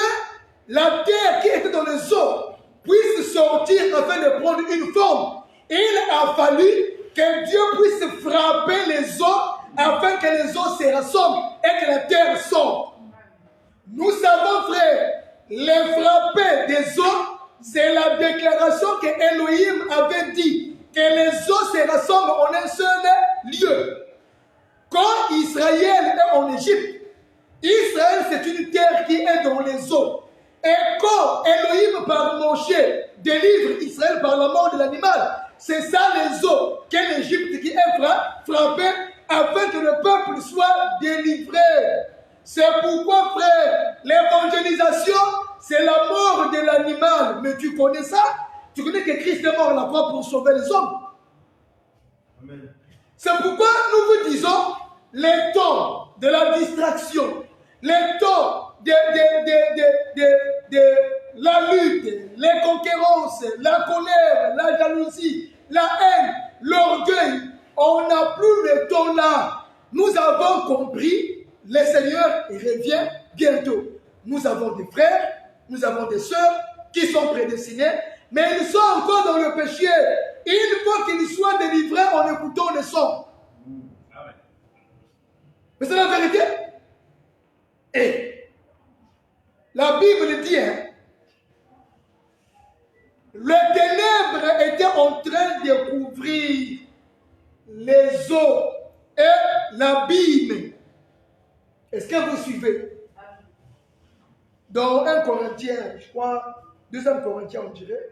Speaker 1: la terre qui était dans les eaux puisse sortir afin de prendre une forme, il a fallu que Dieu puisse frapper les eaux afin que les eaux se rassemblent et que la terre sorte. Nous savons, frère, les frapper des eaux, c'est la déclaration que Elohim avait dit, que les eaux se rassemblent en un seul lieu. Quand Israël est en Égypte, Israël c'est une terre qui est dans les eaux. Et quand Elohim par Moïse délivre Israël par la mort de l'animal, c'est ça les eaux que l'Égypte qui est frappée afin que le peuple soit délivré. C'est pourquoi, frère, l'évangélisation, c'est la mort de l'animal. Mais tu connais ça? Tu connais que Christ est mort à la croix pour sauver les hommes. Amen. C'est pourquoi nous vous disons les temps de la distraction, les temps de la lutte, les conquérances, la colère, la jalousie, la haine, l'orgueil. On n'a plus le temps là. Nous avons compris, le Seigneur revient bientôt. Nous avons des frères, nous avons des sœurs qui sont prédestinés, mais ils sont encore dans le péché. Il faut qu'ils soient délivrés en écoutant le son. Mais c'est la vérité. Et la Bible dit, le ténèbre était en train de couvrir les eaux et l'abîme. Est-ce que vous suivez? Dans 1 Corinthiens, je crois, 2 Corinthiens, on dirait,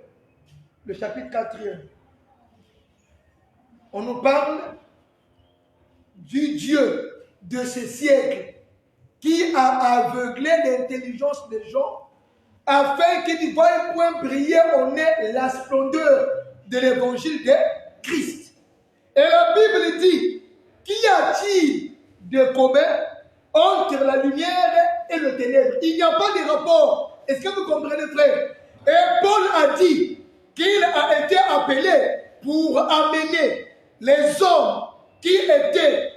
Speaker 1: le chapitre 4e, on nous parle du Dieu de ce siècle qui a aveuglé l'intelligence des gens afin qu'ils ne voient point briller en eux la splendeur de l'évangile de Christ. Et la Bible dit, qu'y a-t-il de commun entre la lumière et le ténèbre? Il n'y a pas de rapport. Est-ce que vous comprenez, frère? Et Paul a dit qu'il a été appelé pour amener les hommes qui étaient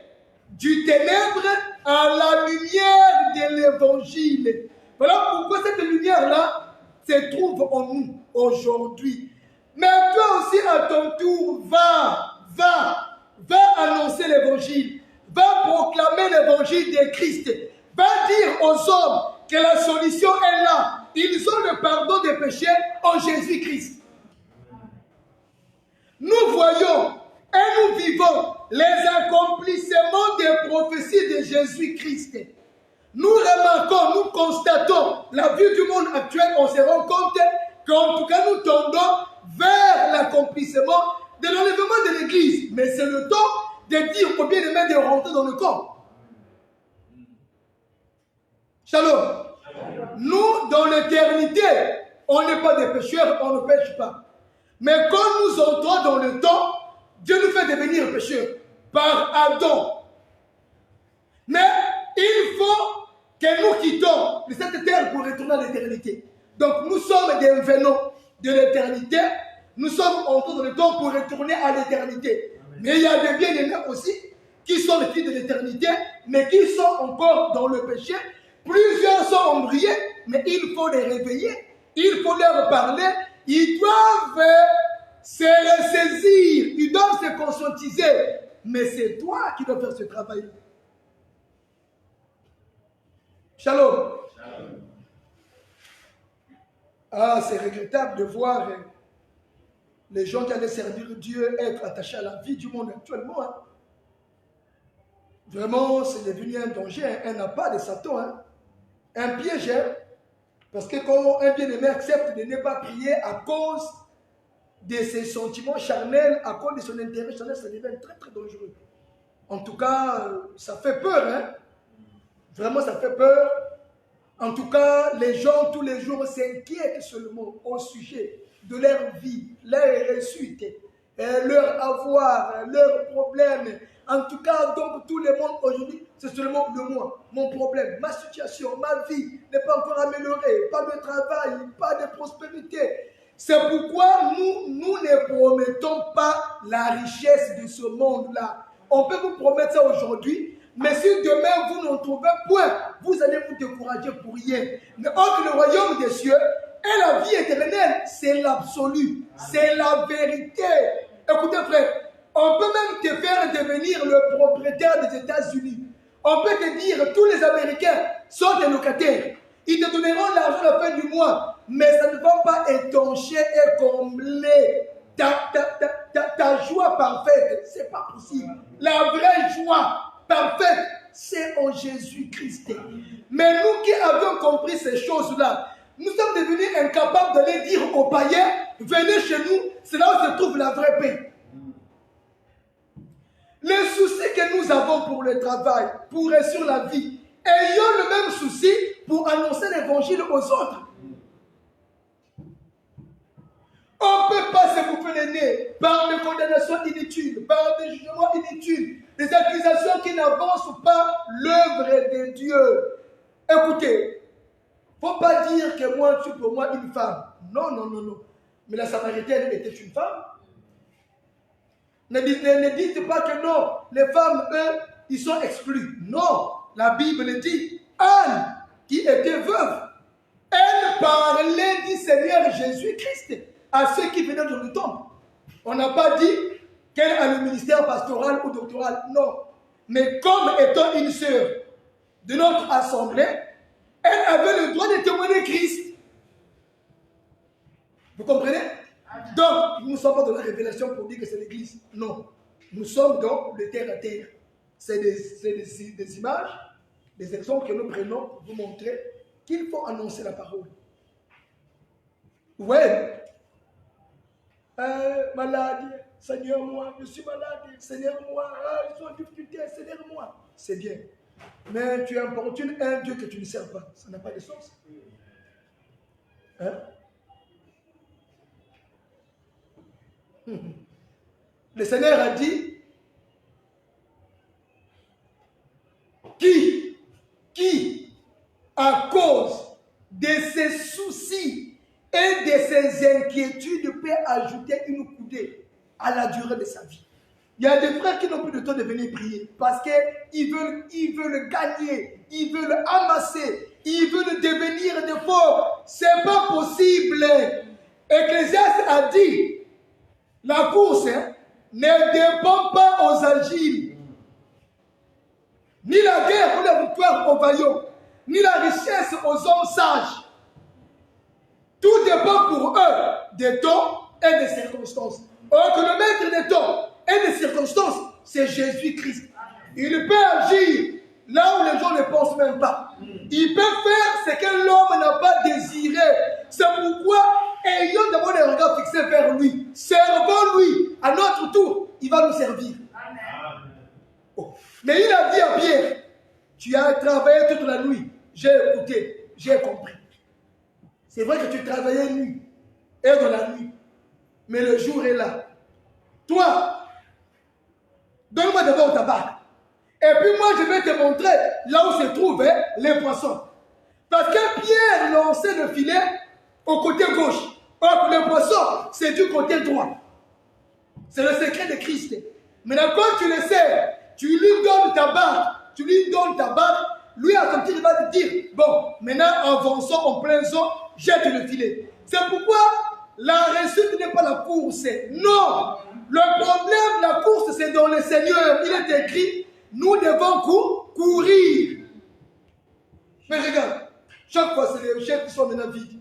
Speaker 1: du ténèbre à la lumière de l'évangile. Voilà pourquoi cette lumière-là se trouve en nous aujourd'hui. Mais toi aussi, à ton tour, va annoncer l'évangile. Va proclamer l'évangile de Christ. Va dire aux hommes que la solution est là. Ils ont le pardon des péchés en Jésus-Christ. Nous voyons et nous vivons les accomplissements des prophéties de Jésus-Christ. Nous remarquons, nous constatons la vie du monde actuel, on se rend compte qu'en tout cas nous tendons vers l'accomplissement de l'enlèvement de l'Église. Mais c'est le temps de dire aux bien-aimés de rentrer dans le corps. Shalom. Nous, dans l'éternité, on n'est pas des pécheurs, on ne pêche pas. Mais quand nous entrons dans le temps, Dieu nous fait devenir pécheurs par Adam. Mais il faut que nous quittons cette terre pour retourner à l'éternité. Donc nous sommes des venants de l'éternité. Nous sommes entrés dans le temps pour retourner à l'éternité. Mais il y a des bien-aimés aussi qui sont les filles de l'éternité, mais qui sont encore dans le péché. Plusieurs sont embriés, mais il faut les réveiller. Il faut leur parler. Ils doivent se ressaisir. Ils doivent se conscientiser. Mais c'est toi qui dois faire ce travail. Shalom. Shalom. Ah, c'est regrettable de voir les gens qui allaient servir Dieu être attachés à la vie du monde actuellement. Hein. Vraiment, c'est devenu un danger, un appât de Satan. Hein. Un piège. Hein. Parce que quand un bien-aimé accepte de ne pas prier à cause de ses sentiments charnels, à cause de son intérêt charnel, ça devient très très dangereux. En tout cas, ça fait peur. Hein. Vraiment, ça fait peur. En tout cas, les gens tous les jours s'inquiètent seulement au sujet de leur vie, leur réussite, leur avoir, leurs problèmes. En tout cas, donc tout le monde aujourd'hui, c'est seulement le moi, mon problème, ma situation, ma vie n'est pas encore améliorée, pas de travail, pas de prospérité. C'est pourquoi nous ne promettons pas la richesse de ce monde-là. On peut vous promettre ça aujourd'hui, mais si demain vous n'en trouvez point, vous allez vous décourager pour rien. Mais or, le royaume des cieux et la vie éternelle, c'est l'absolu, c'est la vérité. Écoutez frère, on peut même te faire devenir le propriétaire des États-Unis. On peut te dire tous les Américains sont des locataires. Ils te donneront l'argent à la fin du mois, mais ça ne va pas étancher et combler ta joie parfaite. C'est pas possible. La vraie joie parfaite, c'est en Jésus-Christ. Mais nous qui avions compris ces choses-là, nous sommes devenus incapables d'aller dire aux païens, venez chez nous, c'est là où se trouve la vraie paix. Les soucis que nous avons pour le travail, pour réussir la vie, ayons le même souci pour annoncer l'évangile aux autres. On ne peut pas se bouffer les nez par des condamnations inutiles, par des jugements inutiles, des accusations qui n'avancent pas l'œuvre de Dieu. Écoutez, il ne faut pas dire que moi, je suis pour moi une femme. Non, non, non, non. Mais la Samaritaine était une femme. Ne dites pas que non, les femmes, eux, ils sont exclus. Non, la Bible dit, Anne, qui était veuve, elle parlait du Seigneur Jésus-Christ à ceux qui venaient dans le temple. On n'a pas dit qu'elle a le ministère pastoral ou doctoral, non. Mais comme étant une sœur de notre assemblée, elle avait le droit de témoigner Christ. Vous comprenez? Donc, nous ne sommes pas dans la révélation pour dire que c'est l'église. Non. Nous sommes dans le terre à terre. C'est des images, des exemples que nous prenons pour vous montrer qu'il faut annoncer la parole. Ouais. Malade, Seigneur moi, je suis malade, Seigneur moi, ils sont en difficulté, Seigneur moi. C'est bien. Mais tu importunes un Dieu que tu ne sers pas. Ça n'a pas de sens. Hein? Le Seigneur a dit, qui, à cause de ses soucis et de ses inquiétudes, peut ajouter une coudée à la durée de sa vie. Il y a des frères qui n'ont plus de temps de venir prier parce qu'ils veulent gagner, ils veulent amasser, ils veulent devenir de forts. Ce n'est pas possible. Ecclésiaste a dit, la course ne dépend pas aux agiles, ni la guerre ou la victoire aux vaillants, ni la richesse aux hommes sages. Tout dépend pour eux des temps et des circonstances. Or que le maître des temps et des circonstances, c'est Jésus-Christ. Il peut agir là où les gens ne pensent même pas. Il peut faire ce que l'homme n'a pas désiré. C'est pourquoi, ayons d'abord les regards fixés vers lui. Servons-lui. À notre tour, il va nous servir. Amen. Oh. Mais il a dit à Pierre, tu as travaillé toute la nuit. J'ai écouté, j'ai compris. C'est vrai que tu travaillais nuit et dans la nuit. Mais le jour est là. Toi, donne-moi d'abord ta barque. Et puis moi, je vais te montrer là où se trouvent les poissons. Parce que Pierre lançait le filet au côté gauche. Or, le poisson, c'est du côté droit. C'est le secret de Christ. Maintenant, quand tu le sais, tu lui donnes ta barque. Lui, à son tour, il va te dire, bon, maintenant, avançons en plein zone, jette le filet. C'est pourquoi la réussite n'est pas la course. Non. Le problème, la course, c'est dans le Seigneur. Il est écrit, nous devons courir. Mais regarde, chaque fois, c'est les chefs qui sont maintenant vides.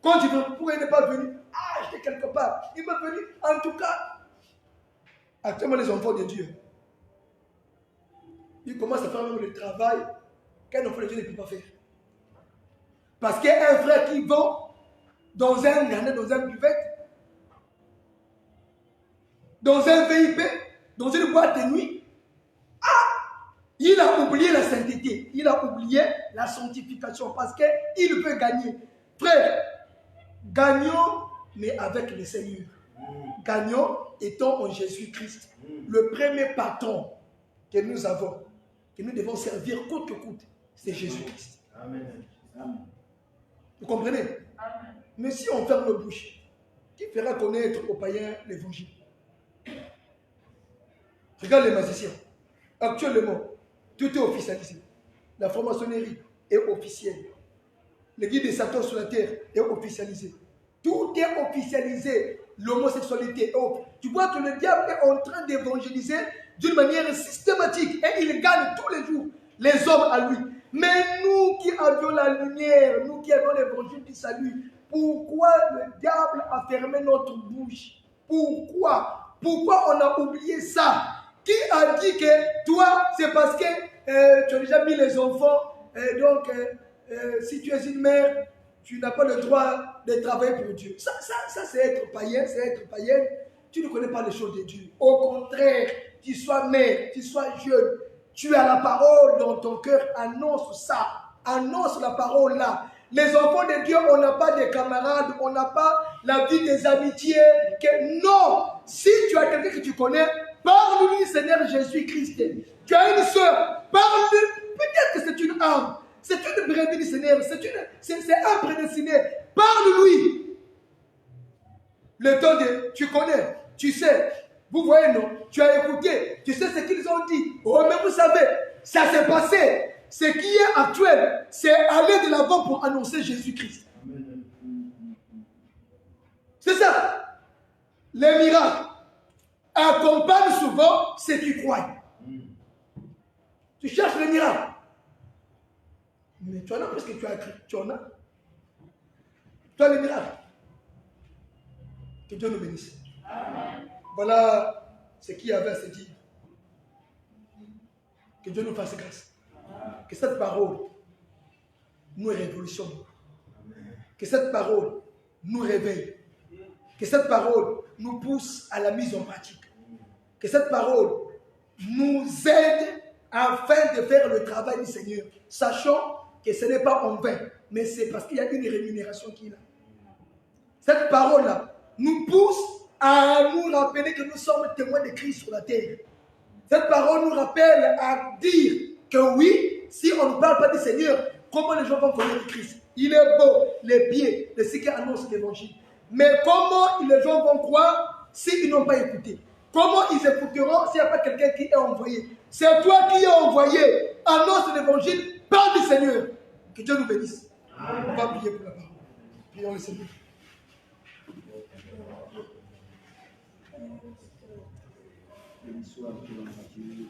Speaker 1: Quand tu veux, pourquoi il n'est pas venu? Ah, j'étais quelque part. Il m'a venu. En tout cas, actuellement, les enfants de Dieu, ils commencent à faire même le travail qu'un enfant de Dieu ne peut pas faire. Parce qu'il y a un frère qui vend dans un buvette, dans un VIP, dans une boîte de nuit. Ah! Il a oublié la sainteté, il a oublié la sanctification parce qu'il veut gagner. Frère, gagnons, mais avec le Seigneur. Gagnons étant en Jésus-Christ. Le premier patron que nous avons, que nous devons servir coûte que coûte, c'est Jésus-Christ. Amen. Vous comprenez? Amen. Mais si on ferme nos bouches, qui fera connaître aux païens l'évangile? Regarde les magiciens. Actuellement, tout est officialisé. La franc-maçonnerie est officielle. Le guide de Satan sur la terre est officialisé. Tout est officialisé. L'homosexualité. Tu vois que le diable est en train d'évangéliser d'une manière systématique et il gagne tous les jours les hommes à lui. Mais nous qui avions la lumière, nous qui avons l'évangile du salut, pourquoi le diable a fermé notre bouche? Pourquoi on a oublié ça? Qui a dit que toi, c'est parce que tu as déjà mis les enfants, si tu es une mère, tu n'as pas le droit de travailler pour Dieu. Ça c'est être païen, c'est être païenne. Tu ne connais pas les choses de Dieu. Au contraire, tu sois mère, tu sois jeune, tu as la parole dans ton cœur, annonce ça. Annonce la parole là. Les enfants de Dieu, on n'a pas des camarades, on n'a pas la vie des amitiés. Non, si tu as quelqu'un que tu connais, parle-lui Seigneur Jésus-Christ. Tu as une soeur, parle-lui. Peut-être que c'est une âme, c'est une brebis du Seigneur, c'est un prédestiné. Parle-lui. Le temps de, tu connais, tu sais. Vous voyez, non? Tu as écouté, tu sais ce qu'ils ont dit. Oh, mais vous savez, ça s'est passé. Ce qui est actuel, c'est aller de l'avant pour annoncer Jésus-Christ. C'est ça. Les miracles accompagnent souvent ceux qui croient. Tu cherches les miracles. Mais tu en as parce que tu as écrit. Tu en as. Tu as les miracles. Que Dieu nous bénisse. Amen. Voilà ce qu'il y avait à se dire. Que Dieu nous fasse grâce. Que cette parole nous révolutionne. Que cette parole nous réveille. Que cette parole nous pousse à la mise en pratique. Que cette parole nous aide afin de faire le travail du Seigneur. Sachant que ce n'est pas en vain, mais c'est parce qu'il y a une rémunération qui est là. Cette parole-là nous pousse à nous rappeler que nous sommes témoins de Christ sur la terre. Cette parole nous rappelle à dire que oui, si on ne parle pas du Seigneur, comment les gens vont connaître Christ? Il est beau, les pieds de ceux qui annoncent l'évangile. Mais comment les gens vont croire s'ils n'ont pas écouté? Comment ils écouteront s'il n'y a pas quelqu'un qui est envoyé? C'est toi qui es envoyé. Annonce l'évangile, parle du Seigneur. Que Dieu nous bénisse. On va prier pour la parole. Prions le Seigneur.
Speaker 3: Béni soit Dieu, notre Dieu,